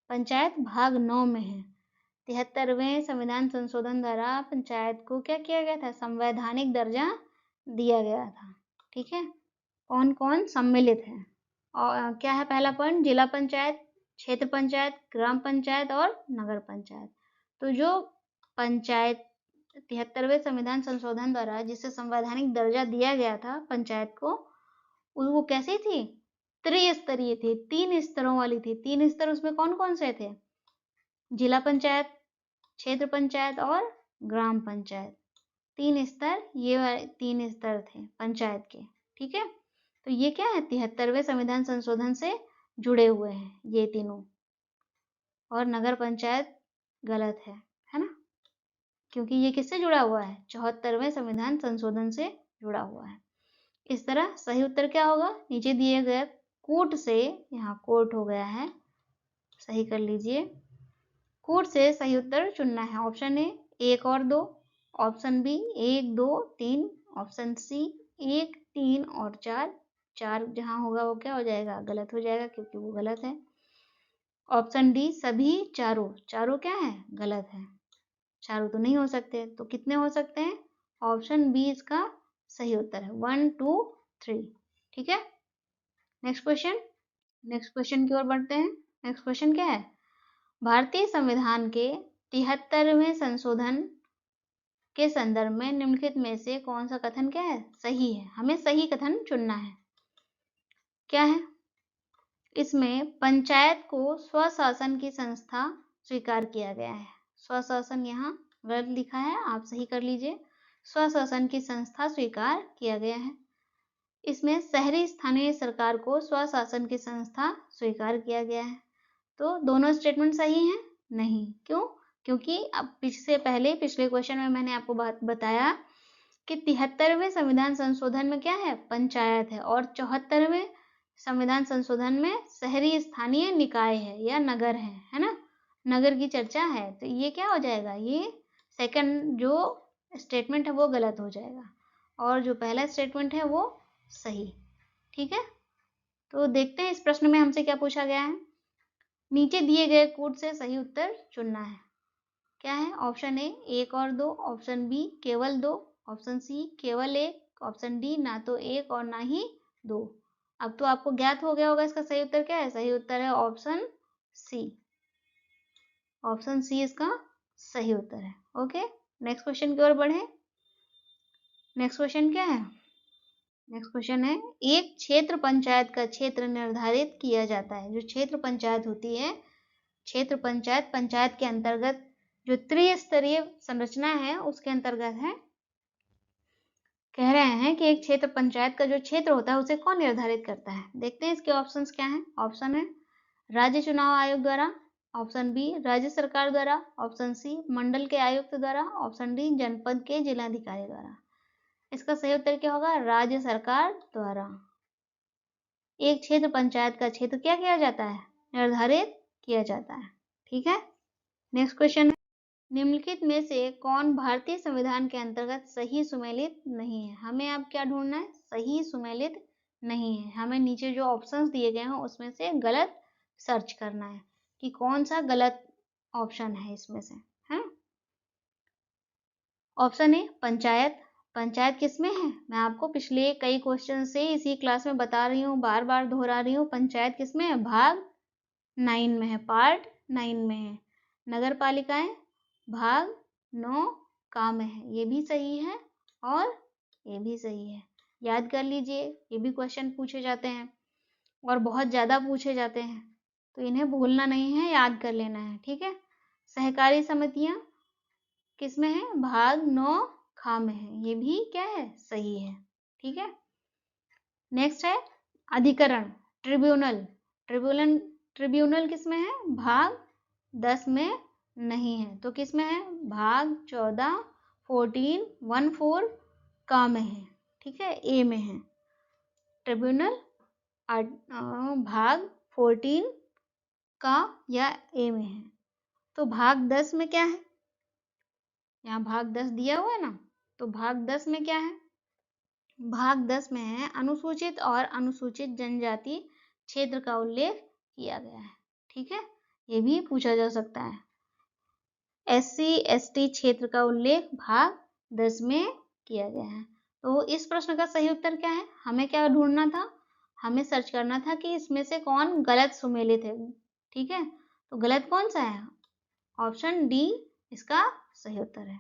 पंचायत भाग 9 में है। 73वें संविधान संशोधन द्वारा पंचायत को क्या किया गया था? संवैधानिक दर्जा दिया गया था। ठीक है, कौन कौन सम्मिलित है? और क्या है पहला पॉइंट? जिला पंचायत, क्षेत्र पंचायत, ग्राम पंचायत और नगर पंचायत। तो जो पंचायत 73वें संविधान संशोधन द्वारा जिसे संवैधानिक दर्जा दिया गया था पंचायत को, वो कैसी थी? त्रिस्तरीय थे, 3 स्तरों वाली थी। 3 स्तर उसमें कौन कौन से थे? जिला पंचायत, क्षेत्र पंचायत और ग्राम पंचायत। 3 स्तर, ये 3 स्तर थे पंचायत के। ठीक है, तो ये क्या है? 73वें संविधान संशोधन से जुड़े हुए हैं ये तीनों। और नगर पंचायत गलत है ना, क्योंकि ये किससे जुड़ा हुआ है? 74वें संविधान संशोधन से जुड़ा हुआ है। इस तरह सही उत्तर क्या होगा? नीचे दिए गए कूट से, यहाँ कोट हो गया है, सही कर लीजिए। कूट से सही उत्तर चुनना है। ऑप्शन ए 1 और 2, ऑप्शन बी 1 2 3, ऑप्शन सी 1 3 और 4। 4 जहाँ होगा वो क्या हो जाएगा? गलत हो जाएगा, क्योंकि वो गलत है। ऑप्शन डी सभी चारों, चारों क्या है? गलत है। चारों तो नहीं हो सकते, तो कितने हो सकते हैं? ऑप्शन बी इसका सही उत्तर है, 1 2 3। ठीक है, नेक्स्ट क्वेश्चन। नेक्स्ट क्वेश्चन की ओर बढ़ते हैं। नेक्स्ट क्वेश्चन क्या है? भारतीय संविधान के 73वें संशोधन के संदर्भ में निम्नलिखित में से कौन सा कथन क्या है? सही है। हमें सही कथन चुनना है। क्या है? इसमें पंचायत को स्वशासन की संस्था स्वीकार किया गया है। स्वशासन यहाँ गलत लिखा है, आप सही कर लीजिए। स्वशासन की संस्था स्वीकार किया गया है। इसमें शहरी स्थानीय सरकार को स्वशासन की संस्था स्वीकार किया गया है। तो दोनों स्टेटमेंट सही हैं? नहीं। क्यों? क्योंकि अब पिछले क्वेश्चन में मैंने आपको बात बताया कि 73वें संविधान संशोधन में क्या है? पंचायत है, और 74वें संविधान संशोधन में शहरी स्थानीय निकाय है या नगर है ना? नगर की चर्चा है। तो ये क्या हो जाएगा? ये सेकंड जो स्टेटमेंट है वो गलत हो जाएगा, और जो पहला स्टेटमेंट है वो सही। ठीक है, तो देखते हैं इस प्रश्न में हमसे क्या पूछा गया है। नीचे दिए गए कूट से सही उत्तर चुनना है। क्या है? ऑप्शन ए 1 और 2, ऑप्शन बी केवल 2, ऑप्शन सी केवल 1, ऑप्शन डी ना तो 1 और ना ही 2। अब तो आपको ज्ञात हो गया होगा इसका सही उत्तर क्या है? सही उत्तर है ऑप्शन सी। ऑप्शन सी इसका सही उत्तर है। ओके, नेक्स्ट क्वेश्चन की ओर बढ़े। नेक्स्ट क्वेश्चन क्या है? नेक्स्ट क्वेश्चन है, एक क्षेत्र पंचायत का क्षेत्र निर्धारित किया जाता है। जो क्षेत्र पंचायत होती है, क्षेत्र पंचायत पंचायत के अंतर्गत जो त्रिस्तरीय संरचना है उसके अंतर्गत है। कह रहे हैं कि एक क्षेत्र पंचायत का जो क्षेत्र होता है उसे कौन निर्धारित करता है? देखते हैं इसके ऑप्शंस क्या हैं। ऑप्शन है राज्य चुनाव आयोग द्वारा, ऑप्शन बी राज्य सरकार द्वारा, ऑप्शन सी मंडल के आयुक्त द्वारा, ऑप्शन डी जनपद के जिलाधिकारी द्वारा। इसका सही उत्तर क्या होगा? राज्य सरकार द्वारा। एक क्षेत्र पंचायत का क्षेत्र क्या किया जाता है? निर्धारित किया जाता है। ठीक है, नेक्स्ट क्वेश्चन है, निम्नलिखित में से कौन भारतीय संविधान के अंतर्गत सही सुमेलित नहीं है? हमें अब क्या ढूंढना है? सही सुमेलित नहीं है। हमें नीचे जो ऑप्शंस दिए गए हैं उसमें से गलत सर्च करना है कि कौन सा गलत ऑप्शन है इसमें से, है। ऑप्शन ए पंचायत। पंचायत किसमें है? मैं आपको पिछले कई क्वेश्चन से इसी क्लास में बता रही हूँ, बार बार दोहरा रही हूँ। पंचायत किसमें है? भाग 9 में है, पार्ट 9 में है। नगर पालिकाएं भाग 9 का में है। ये भी सही है और ये भी सही है। याद कर लीजिए, ये भी क्वेश्चन पूछे जाते हैं और बहुत ज़्यादा पूछे जाते हैं, तो इन्हें भूलना नहीं है, याद कर लेना है। ठीक है, सहकारी समितियां किसमें है? भाग 9 खा में है। ये भी क्या है? सही है। ठीक है, नेक्स्ट है अधिकरण, ट्रिब्यूनल। ट्रिब्यूनल ट्रिब्यूनल किसमें है? भाग 10 में नहीं है, तो किसमें है? भाग 14 14 14 का में है। ठीक है, ए में है ट्रिब्यूनल। भाग 14 का या ए में है। तो भाग 10 में क्या है? यहाँ भाग 10 दिया हुआ है ना, तो भाग 10 में क्या है? भाग 10 में है अनुसूचित और अनुसूचित जनजाति क्षेत्र का उल्लेख किया गया है। ठीक है, ये भी पूछा जा सकता है। SC ST क्षेत्र का उल्लेख भाग 10 में किया गया है। तो इस प्रश्न का सही उत्तर क्या है? हमें क्या ढूंढना था? हमें सर्च करना था कि इसमें से कौन गलत सुमेलित है। ठीक है, तो गलत कौन सा है? ऑप्शन डी इसका सही उत्तर है।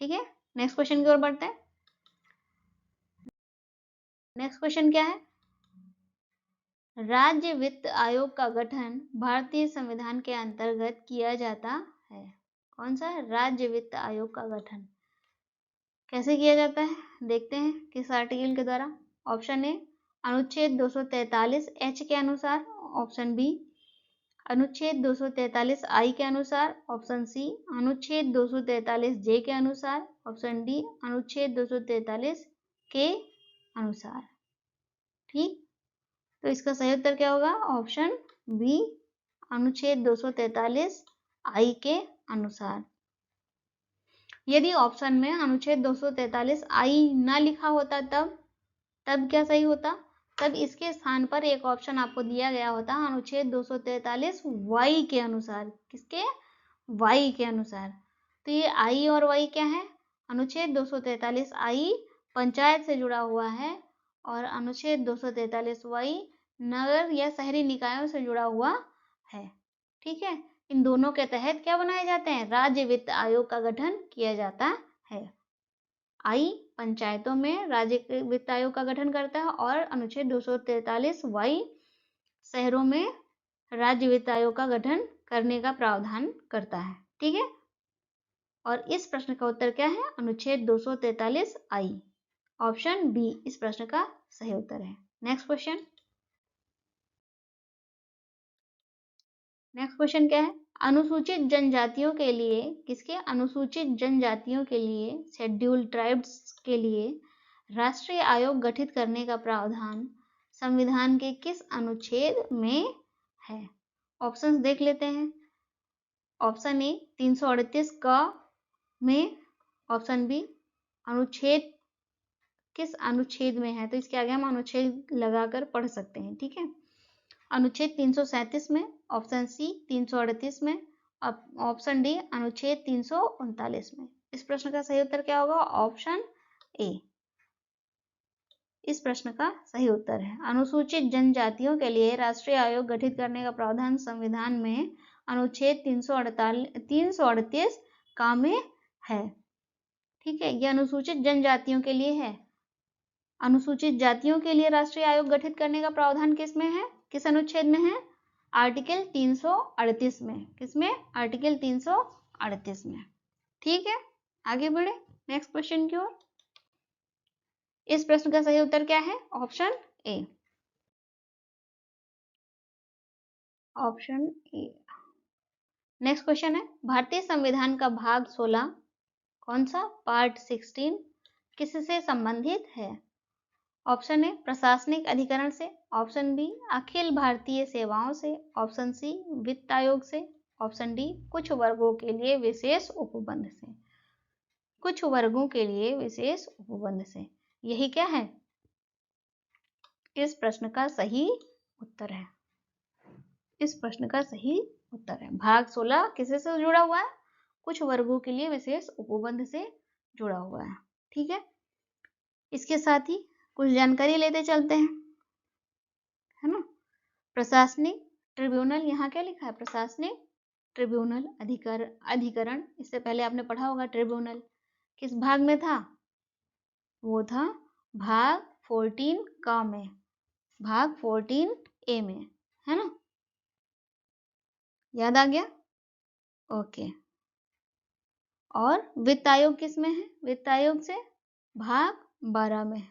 ठीक है, नेक्स्ट क्वेश्चन की ओर बढ़ते हैं। नेक्स्ट क्वेश्चन क्या है? राज्य वित्त आयोग का गठन भारतीय संविधान के अंतर्गत किया जाता है? कौन सा? राज्य वित्त आयोग का गठन कैसे किया जाता है, देखते हैं किस आर्टिकल के द्वारा। ऑप्शन ए अनुच्छेद 243 एच के अनुसार, ऑप्शन बी अनुच्छेद 243 आई के अनुसार, ऑप्शन सी अनुच्छेद 243 जे के अनुसार, ऑप्शन डी अनुच्छेद 243 के अनुसार। ठीक, तो इसका सही उत्तर क्या होगा? ऑप्शन बी अनुच्छेद 243 आई के अनुसार। यदि ऑप्शन में अनुच्छेद 243 आई न लिखा होता तब क्या सही होता? तब इसके स्थान पर एक ऑप्शन आपको दिया गया होता अनुच्छेद 243 वाई के अनुसार। किसके? वाई के अनुसार। तो ये आई और वाई क्या है? अनुच्छेद 243 आई पंचायत से जुड़ा हुआ है और अनुच्छेद 243 वाई नगर या शहरी निकायों से जुड़ा हुआ है। ठीक है, इन दोनों के तहत क्या बनाए जाते हैं? राज्य वित्त आयोग का गठन किया जाता है। आई पंचायतों में राज्य वित्त आयोग का गठन करता है और अनुच्छेद 243 वाई शहरों में राज्य वित्त आयोग का गठन करने का प्रावधान करता है। ठीक है, और इस प्रश्न का उत्तर क्या है? अनुच्छेद 243 आई। ऑप्शन बी इस प्रश्न का सही उत्तर है। नेक्स्ट क्वेश्चन क्या है? अनुसूचित जनजातियों के लिए, किसके? अनुसूचित जनजातियों के लिए, शेड्यूल्ड ट्राइब्स के लिए राष्ट्रीय आयोग गठित करने का प्रावधान संविधान के किस अनुच्छेद में है? ऑप्शंस देख लेते हैं। ऑप्शन ए 338 का में, ऑप्शन बी अनुच्छेद किस अनुच्छेद में है, तो इसके आगे हम अनुच्छेद लगाकर पढ़ सकते हैं। ठीक है, अनुच्छेद 337 में, ऑप्शन सी 338 में, ऑप्शन डी अनुच्छेद 339 में। इस प्रश्न का सही उत्तर क्या होगा? ऑप्शन ए इस प्रश्न का सही उत्तर है। अनुसूचित जनजातियों के लिए राष्ट्रीय आयोग गठित करने का प्रावधान संविधान में अनुच्छेद 338 का में है। ठीक है, यह अनुसूचित जनजातियों के लिए है। अनुसूचित जातियों के लिए राष्ट्रीय आयोग गठित करने का प्रावधान किस में है? किस अनुच्छेद में है? आर्टिकल 338 में। किसमें? आर्टिकल 338 में। ठीक है, आगे बढ़े नेक्स्ट क्वेश्चन की ओर। इस प्रश्न का सही उत्तर क्या है? Option A. Option A. Next question है, भारतीय संविधान का भाग 16 कौन सा? पार्ट 16 किससे संबंधित है? ऑप्शन ए प्रशासनिक अधिकरण से, ऑप्शन बी अखिल भारतीय सेवाओं से, ऑप्शन सी वित्त आयोग से, ऑप्शन डी कुछ वर्गों के लिए विशेष उपबंध से। कुछ वर्गों के लिए विशेष उपबंध से, यही क्या है? इस प्रश्न का सही उत्तर है। इस प्रश्न का सही उत्तर है। भाग 16 किससे से जुड़ा हुआ है? कुछ वर्गों के लिए विशेष उपबंध से जुड़ा हुआ है। ठीक है, इसके साथ ही कुछ जानकारी लेते चलते हैं, है ना। प्रशासनिक ट्रिब्यूनल, यहाँ क्या लिखा है? प्रशासनिक ट्रिब्यूनल अधिकरण। इससे पहले आपने पढ़ा होगा ट्रिब्यूनल किस भाग में था? वो था भाग 14 का में, भाग 14 ए में, है ना। याद आ गया? ओके। और वित्त आयोग किस में है? वित्त आयोग से भाग 12 में,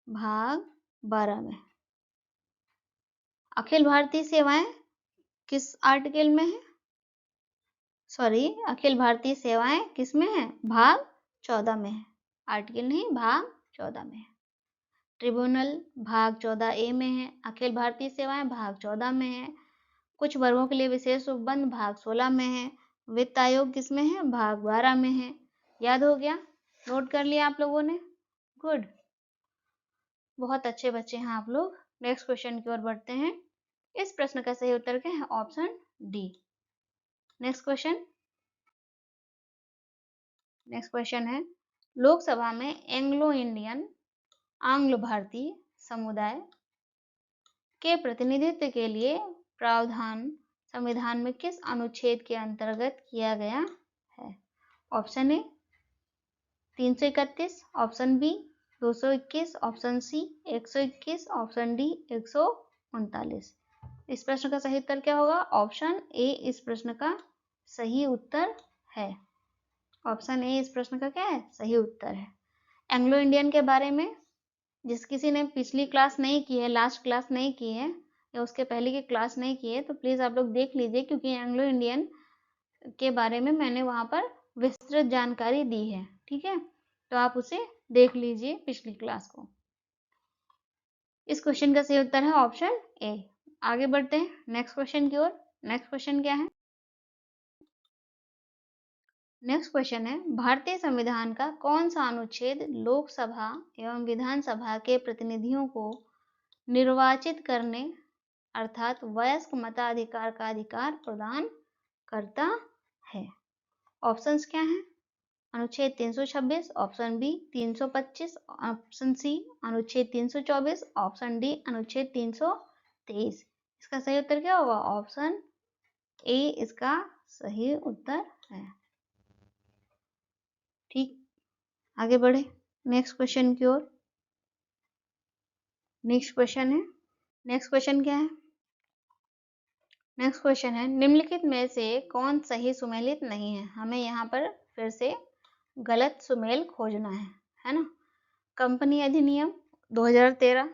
भाग 12 में। अखिल भारतीय सेवाएं किस आर्टिकल में है? सॉरी, अखिल भारतीय सेवाएं किस में है? भाग 14 में है। आर्टिकल नहीं, भाग 14 में है। ट्रिब्यूनल भाग 14 ए में है। अखिल भारतीय सेवाएं भाग 14 में है। कुछ वर्गों के लिए विशेष उपबंध भाग 16 में है। वित्त आयोग किस में है? भाग 12 में है। याद हो गया? नोट कर लिया आप लोगों ने? गुड, बहुत अच्छे बच्चे हैं आप लोग। नेक्स्ट क्वेश्चन की ओर बढ़ते हैं। इस प्रश्न का सही उत्तर क्या है? Option D. नेक्स्ट क्वेश्चन है, लोकसभा में एंग्लो इंडियन आंग्ल भारतीय समुदाय के प्रतिनिधित्व के लिए प्रावधान संविधान में किस अनुच्छेद के अंतर्गत किया गया है? Option A 331, option B 221, option C 121, option D 1939। इस प्रश्न का सही उत्तर क्या होगा? ऑप्शन ए इस प्रश्न का सही उत्तर है। ऑप्शन ए इस प्रश्न का क्या है? सही उत्तर है। एंग्लो इंडियन के बारे में जिस किसी ने पिछली क्लास नहीं की है, लास्ट क्लास नहीं की है या उसके पहले की क्लास नहीं की है, तो प्लीज आप लोग देख लीजिए, क्योंकि एंग्लो इंडियन के बारे में मैंने वहां पर विस्तृत जानकारी दी है। ठीक है, तो आप उसे देख लीजिए पिछली क्लास को। इस क्वेश्चन का सही उत्तर है ऑप्शन ए। आगे बढ़ते हैं नेक्स्ट क्वेश्चन की ओर। नेक्स्ट क्वेश्चन क्या है? नेक्स्ट क्वेश्चन है, भारतीय संविधान का कौन सा अनुच्छेद लोकसभा एवं विधानसभा के प्रतिनिधियों को निर्वाचित करने अर्थात वयस्क मताधिकार का अधिकार प्रदान करता है? ऑप्शंस क्या हैं? अनुच्छेद 326, ऑप्शन बी 325, ऑप्शन सी अनुच्छेद 324, ऑप्शन डी अनुच्छेद 323। इसका सही उत्तर क्या होगा? ऑप्शन ए इसका सही उत्तर है। ठीक, आगे बढ़े नेक्स्ट क्वेश्चन की ओर। नेक्स्ट क्वेश्चन है, नेक्स्ट क्वेश्चन क्या है? नेक्स्ट क्वेश्चन है, निम्नलिखित में से कौन सही सुमेलित नहीं है? हमें यहाँ पर फिर से गलत सुमेल खोजना है ना। कंपनी अधिनियम 2013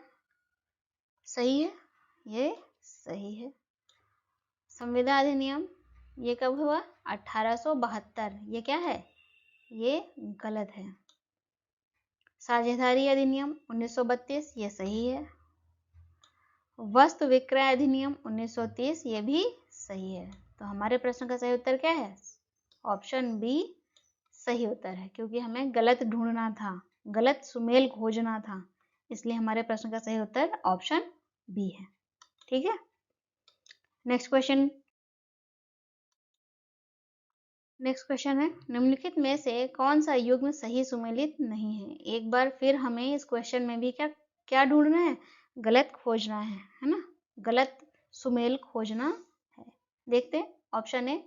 सही है, ये सही है। संविदा अधिनियम ये कब हुआ? 1872, ये क्या है? ये गलत है। साझेदारी अधिनियम 1932 ये सही है। वस्तु विक्रय अधिनियम 1930 ये भी सही है। तो हमारे प्रश्न का सही उत्तर क्या है? ऑप्शन बी सही उत्तर है, क्योंकि हमें गलत ढूंढना था, गलत सुमेल खोजना था, इसलिए हमारे प्रश्न का सही उत्तर ऑप्शन बी है। ठीक है, नेक्स्ट क्वेश्चन। नेक्स्ट क्वेश्चन है, निम्नलिखित में से कौन सा युग्म सही सुमेलित नहीं है? एक बार फिर हमें इस क्वेश्चन में भी क्या क्या ढूंढना है? गलत खोजना है ना, गलत सुमेल खोजना है। देखते हैं, ऑप्शन ए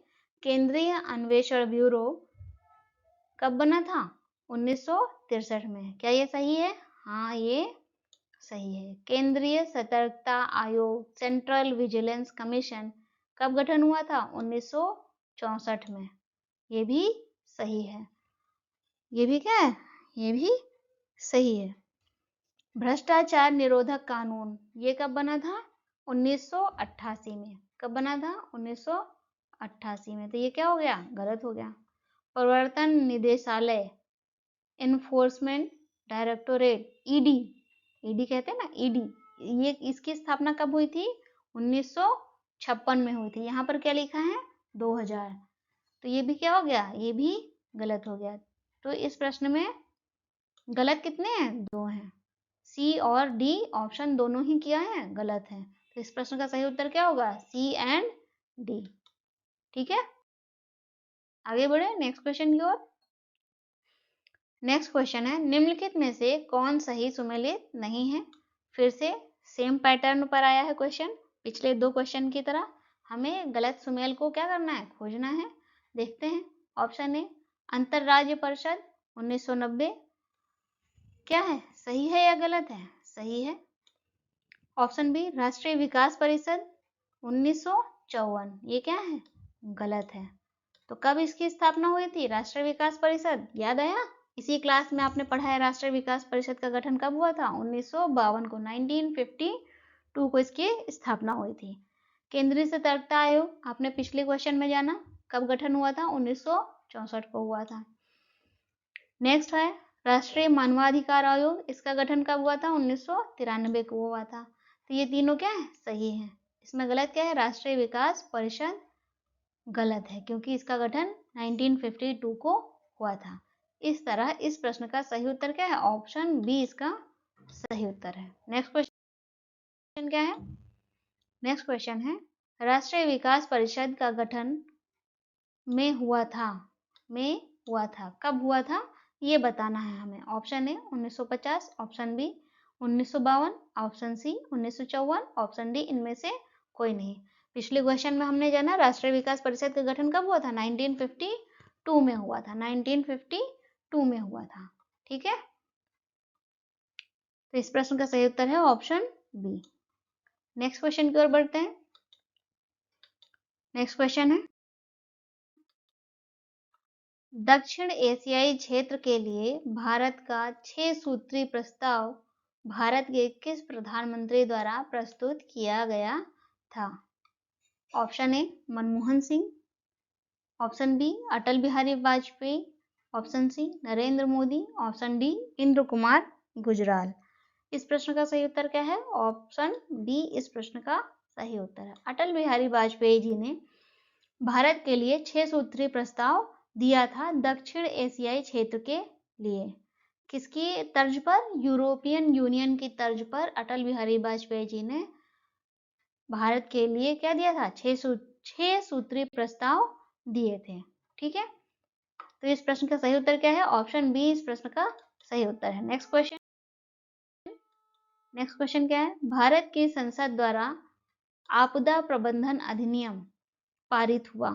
केंद्रीय अन्वेषण ब्यूरो कब बना था? 1963 में। क्या ये सही है? हाँ, ये सही है। केंद्रीय सतर्कता आयोग सेंट्रल विजिलेंस कमीशन कब गठन हुआ था? 1964 में। ये भी सही है। ये भी क्या है? ये भी सही है। भ्रष्टाचार निरोधक कानून ये कब बना था? 1988 में। कब बना था? 1988 में। तो ये क्या हो गया? गलत हो गया। प्रवर्तन निदेशालय इन्फोर्समेंट डायरेक्टोरेट ईडी, ईडी कहते हैं ना, ईडी, ये इसकी स्थापना कब हुई थी? 1956 में हुई थी। यहाँ पर क्या लिखा है? 2000। तो ये भी क्या हो गया? ये भी गलत हो गया। तो इस प्रश्न में गलत कितने हैं? 2 हैं। सी और डी ऑप्शन दोनों ही किया है गलत है। तो इस प्रश्न का सही उत्तर क्या होगा? सी एंड डी। ठीक है, आगे बढ़े नेक्स्ट क्वेश्चन की ओर। नेक्स्ट क्वेश्चन है, निम्नलिखित में से कौन सही सुमेलित नहीं है? फिर से सेम पैटर्न पर आया है क्वेश्चन, पिछले 2 क्वेश्चन की तरह। हमें गलत सुमेल को क्या करना है? खोजना है। देखते हैं, ऑप्शन ए अंतरराज्य परिषद 1990 क्या है? सही है या गलत है? सही है। ऑप्शन बी राष्ट्रीय विकास परिषद 1954 ये क्या है? गलत है। तो कब इसकी स्थापना हुई थी? राष्ट्रीय विकास परिषद याद आया? इसी क्लास में आपने पढ़ा है राष्ट्रीय विकास परिषद का गठन कब हुआ था? 1952 को, 1952 को इसकी स्थापना हुई थी। केंद्रीय सतर्कता आयोग आपने पिछले क्वेश्चन में जाना, कब गठन हुआ था? 1964 को हुआ था। नेक्स्ट है राष्ट्रीय मानवाधिकार आयोग, इसका गठन कब हुआ था? 1993 को हुआ था। तो ये तीनों क्या है? सही है। इसमें गलत क्या है? राष्ट्रीय विकास परिषद गलत है, क्योंकि इसका गठन 1952 को हुआ था। इस तरह इस प्रश्न का सही उत्तर क्या है? ऑप्शन बी इसका सही उत्तर है। नेक्स्ट क्वेश्चन क्या है? नेक्स्ट क्वेश्चन है, राष्ट्रीय विकास परिषद का गठन में हुआ था, कब हुआ था ये बताना है हमें। Option A 1950, option B 1952, option C 1954, option D इनमें से कोई नहीं। पिछले क्वेश्चन में हमने जाना राष्ट्रीय विकास परिषद का गठन कब हुआ था? 1952 में हुआ था, 1952 में हुआ था। ठीक है, तो इस प्रश्न का सही उत्तर है ऑप्शन बी। नेक्स्ट क्वेश्चन की ओर बढ़ते हैं। नेक्स्ट क्वेश्चन है, दक्षिण एशियाई क्षेत्र के लिए भारत का 6 सूत्री प्रस्ताव भारत के किस प्रधानमंत्री द्वारा प्रस्तुत किया गया था? Option A Manmohan Singh, option B Atal Bihari Vajpayee, option C Narendra Modi, option D Inder Kumar Gujral. इस प्रश्न का सही उत्तर क्या है? ऑप्शन बी इस प्रश्न का सही उत्तर है। अटल बिहारी वाजपेयी जी ने भारत के लिए 6 सूत्रीय प्रस्ताव दिया था दक्षिण एशियाई क्षेत्र के लिए। किसकी तर्ज पर? यूरोपियन यूनियन की तर्ज पर अटल बिहारी वाजपेयी जी ने भारत के लिए क्या दिया था? 6 सूत्रीय प्रस्ताव दिए थे। ठीक है, तो इस प्रश्न का सही उत्तर क्या है? ऑप्शन बी इस प्रश्न का सही उत्तर है। नेक्स्ट क्वेश्चन क्या है? भारत की संसद द्वारा आपदा प्रबंधन अधिनियम पारित हुआ।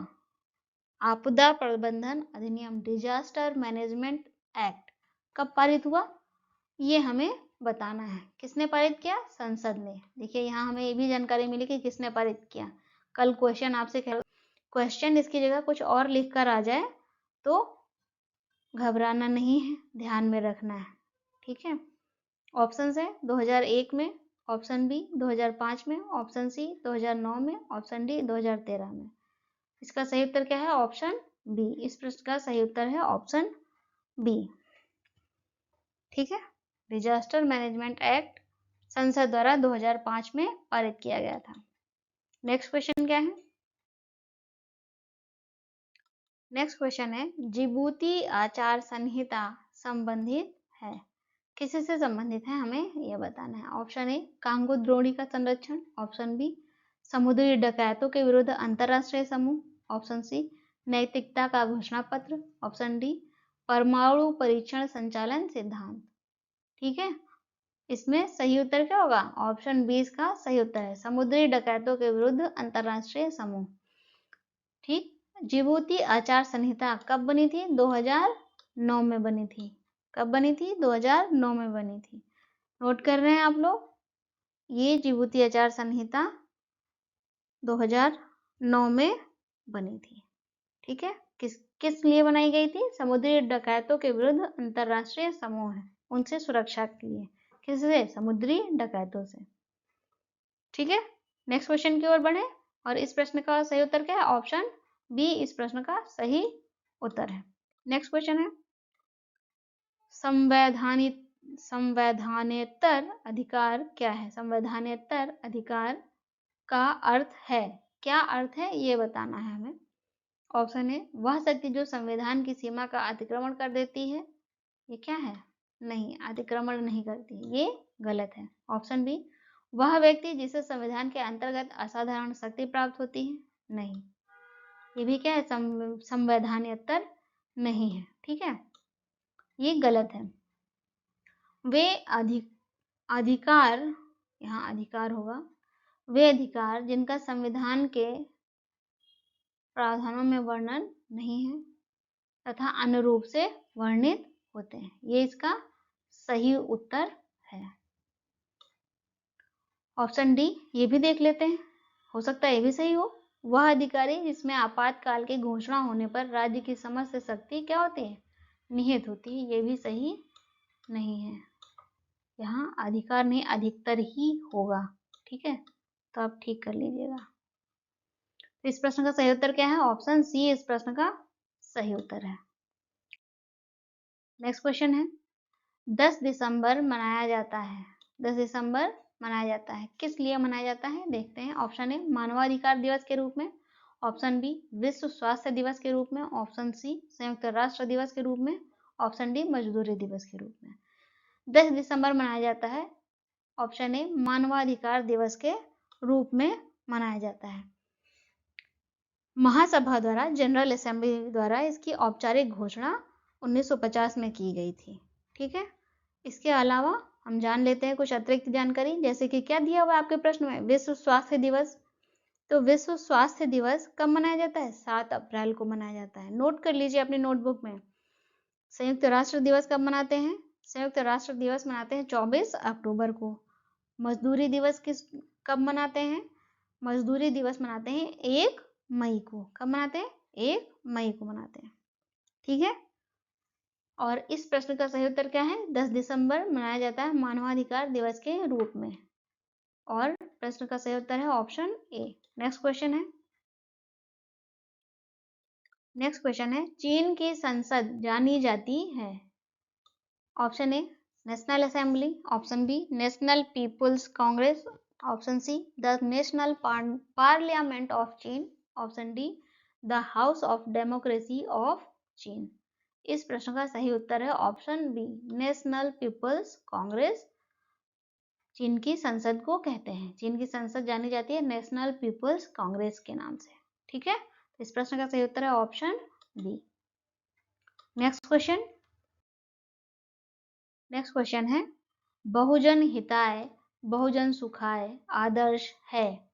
आपदा प्रबंधन अधिनियम, डिजास्टर मैनेजमेंट एक्ट, कब पारित हुआ? ये हमें बताना है। किसने पारित किया? संसद ने। देखिए यहाँ हमें ये भी जानकारी मिली कि किसने पारित किया। कल क्वेश्चन आपसे क्वेश्चन इसकी जगह कुछ और लिख कर आ जाए तो घबराना नहीं है, ध्यान में रखना है। ठीक है, ऑप्शन है 2001 में, ऑप्शन बी 2005 में, ऑप्शन सी 2009 में, ऑप्शन डी 2013 में। इसका सही उत्तर क्या है? Option B. इस प्रश्न का सही उत्तर है ऑप्शन बी। ठीक है, डिजास्टर मैनेजमेंट एक्ट संसद द्वारा 2005 में पारित किया गया था। नेक्स्ट क्वेश्चन क्या है? नेक्स्ट क्वेश्चन है, जिबूती आचार संहिता संबंधित है। किसी से संबंधित है हमें यह बताना है। ऑप्शन ए कांगो द्रोणी का संरक्षण, ऑप्शन बी समुद्री डकैतों के विरुद्ध अंतरराष्ट्रीय समूह, ऑप्शन सी नैतिकता का घोषणा पत्र, ऑप्शन डी परमाणु परीक्षण संचालन सिद्धांत। ठीक है, इसमें सही उत्तर क्या होगा? ऑप्शन बी इसका सही उत्तर है, समुद्री डकैतों के विरुद्ध अंतरराष्ट्रीय समूह। ठीक, जिबूती आचार संहिता कब बनी थी? 2009 में बनी थी। कब बनी थी? 2009 में बनी थी। नोट कर रहे हैं आप लोग? ये जिबूती आचार संहिता 2009 में बनी थी। ठीक है, किस लिए बनाई गई थी? समुद्री डकैतों के विरुद्ध अंतरराष्ट्रीय समूह है, उनसे सुरक्षा के लिए। किससे? समुद्री डकैतों से। ठीक है, नेक्स्ट क्वेश्चन की ओर बढ़े और इस प्रश्न का सही उत्तर क्या है? ऑप्शन बी इस प्रश्न का सही उत्तर है। नेक्स्ट क्वेश्चन है, संवैधानिक अधिकार क्या है? संवैधानिक अधिकार का अर्थ है, क्या अर्थ है ये बताना है हमें। ऑप्शन ए वह शक्ति जो संविधान की सीमा का अतिक्रमण कर देती है। ये क्या है? नहीं, अतिक्रमण नहीं करती, ये गलत है। ऑप्शन बी वह व्यक्ति जिसे संविधान के अंतर्गत असाधारण शक्ति प्राप्त होती है। नहीं, ये भी क्या है? संवैधानिक नहीं है। ठीक है, ये गलत है। वे अधिकार, यहाँ अधिकार होगा, वे अधिकार जिनका संविधान के प्रावधानों में वर्णन नहीं है तथा अनुरूप से वर्णित होते हैं, ये इसका सही उत्तर है। ऑप्शन डी ये भी देख लेते हैं, हो सकता है ये भी सही हो। वह अधिकारी जिसमें आपातकाल की घोषणा होने पर राज्य की समस्त शक्ति क्या होती है? निहित होती है, ये भी सही नहीं है। यहाँ अधिकार नहीं अधिकतर ही होगा। ठीक है, तो आप ठीक कर लीजिएगा। तो इस प्रश्न का सही उत्तर क्या है? ऑप्शन सी इस प्रश्न का सही उत्तर है। नेक्स्ट क्वेश्चन है, 10 दिसंबर मनाया जाता है। 10 दिसंबर मनाया जाता है, किस लिए मनाया जाता है? देखते हैं। ऑप्शन ए मानवाधिकार दिवस के रूप में, ऑप्शन बी विश्व स्वास्थ्य दिवस के रूप में, ऑप्शन सी संयुक्त राष्ट्र दिवस के रूप में, ऑप्शन डी मजदूरी दिवस के रूप में। 10 दिसंबर मनाया जाता है, ऑप्शन ए मानवाधिकार दिवस के रूप में मनाया जाता है। महासभा द्वारा, जनरल असेंबली द्वारा इसकी औपचारिक घोषणा 1950 में की गई थी। ठीक है, इसके अलावा हम जान लेते हैं कुछ अतिरिक्त जानकारी, जैसे कि क्या दिया हुआ आपके प्रश्न में? विश्व स्वास्थ्य दिवस। तो विश्व स्वास्थ्य दिवस कब मनाया जाता है? 7 अप्रैल को मनाया जाता है। नोट कर लीजिए अपनी नोटबुक में। संयुक्त राष्ट्र दिवस कब मनाते हैं? संयुक्त राष्ट्र दिवस मनाते हैं 24 अक्टूबर को। मजदूरी दिवस कब मनाते हैं? मजदूरी दिवस मनाते हैं 1 मई को। कब मनाते हैं? 1 मई को मनाते हैं। ठीक है। और इस प्रश्न का सही उत्तर क्या है? 10 दिसंबर मनाया जाता है मानवाधिकार दिवस के रूप में। और प्रश्न का सही उत्तर है ऑप्शन ए। नेक्स्ट क्वेश्चन है, चीन की संसद जानी जाती है। Option A national assembly, option B national people's congress, option C the national parliament of चीन, option D the house of democracy of चीन। इस प्रश्न का सही उत्तर है option B national people's congress. चीन की संसद को कहते हैं, चीन की संसद जानी जाती है नेशनल पीपुल्स कांग्रेस के नाम से। ठीक है, इस प्रश्न का सही उत्तर है ऑप्शन बी। नेक्स्ट क्वेश्चन है, बहुजन हिताय बहुजन सुखाय आदर्श है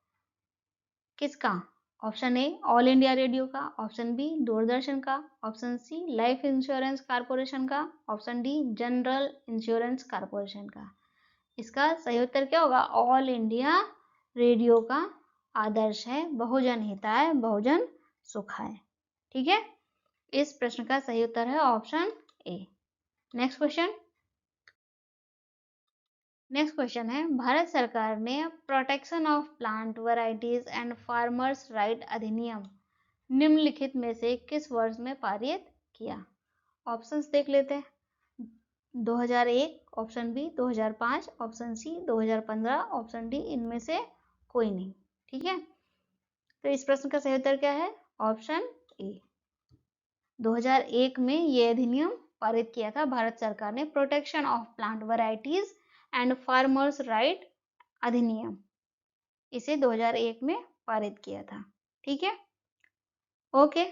किसका? Option A all India radio का, ऑप्शन बी दूरदर्शन का, option C life insurance corporation का, option D general insurance corporation का। इसका सही उत्तर क्या होगा? ऑल इंडिया रेडियो का आदर्श है बहुजन हिताय बहुजन सुखाय। ठीक है, इस प्रश्न का सही उत्तर है ऑप्शन ए। नेक्स्ट क्वेश्चन है, भारत सरकार ने protection of plant varieties and farmers right अधिनियम निम्नलिखित में से किस वर्ष में पारित किया? ऑप्शंस देख लेते हैं। 2001, option B 2005, option C 2015, option D इनमें से कोई नहीं। ठीक है, तो इस प्रश्न का सही उत्तर क्या है? ऑप्शन ए 2001 में यह अधिनियम पारित किया था भारत सरकार ने, protection of plant varieties and farmers right अधिनियम, इसे 2001 में पारित किया था। ठीक है, ओके,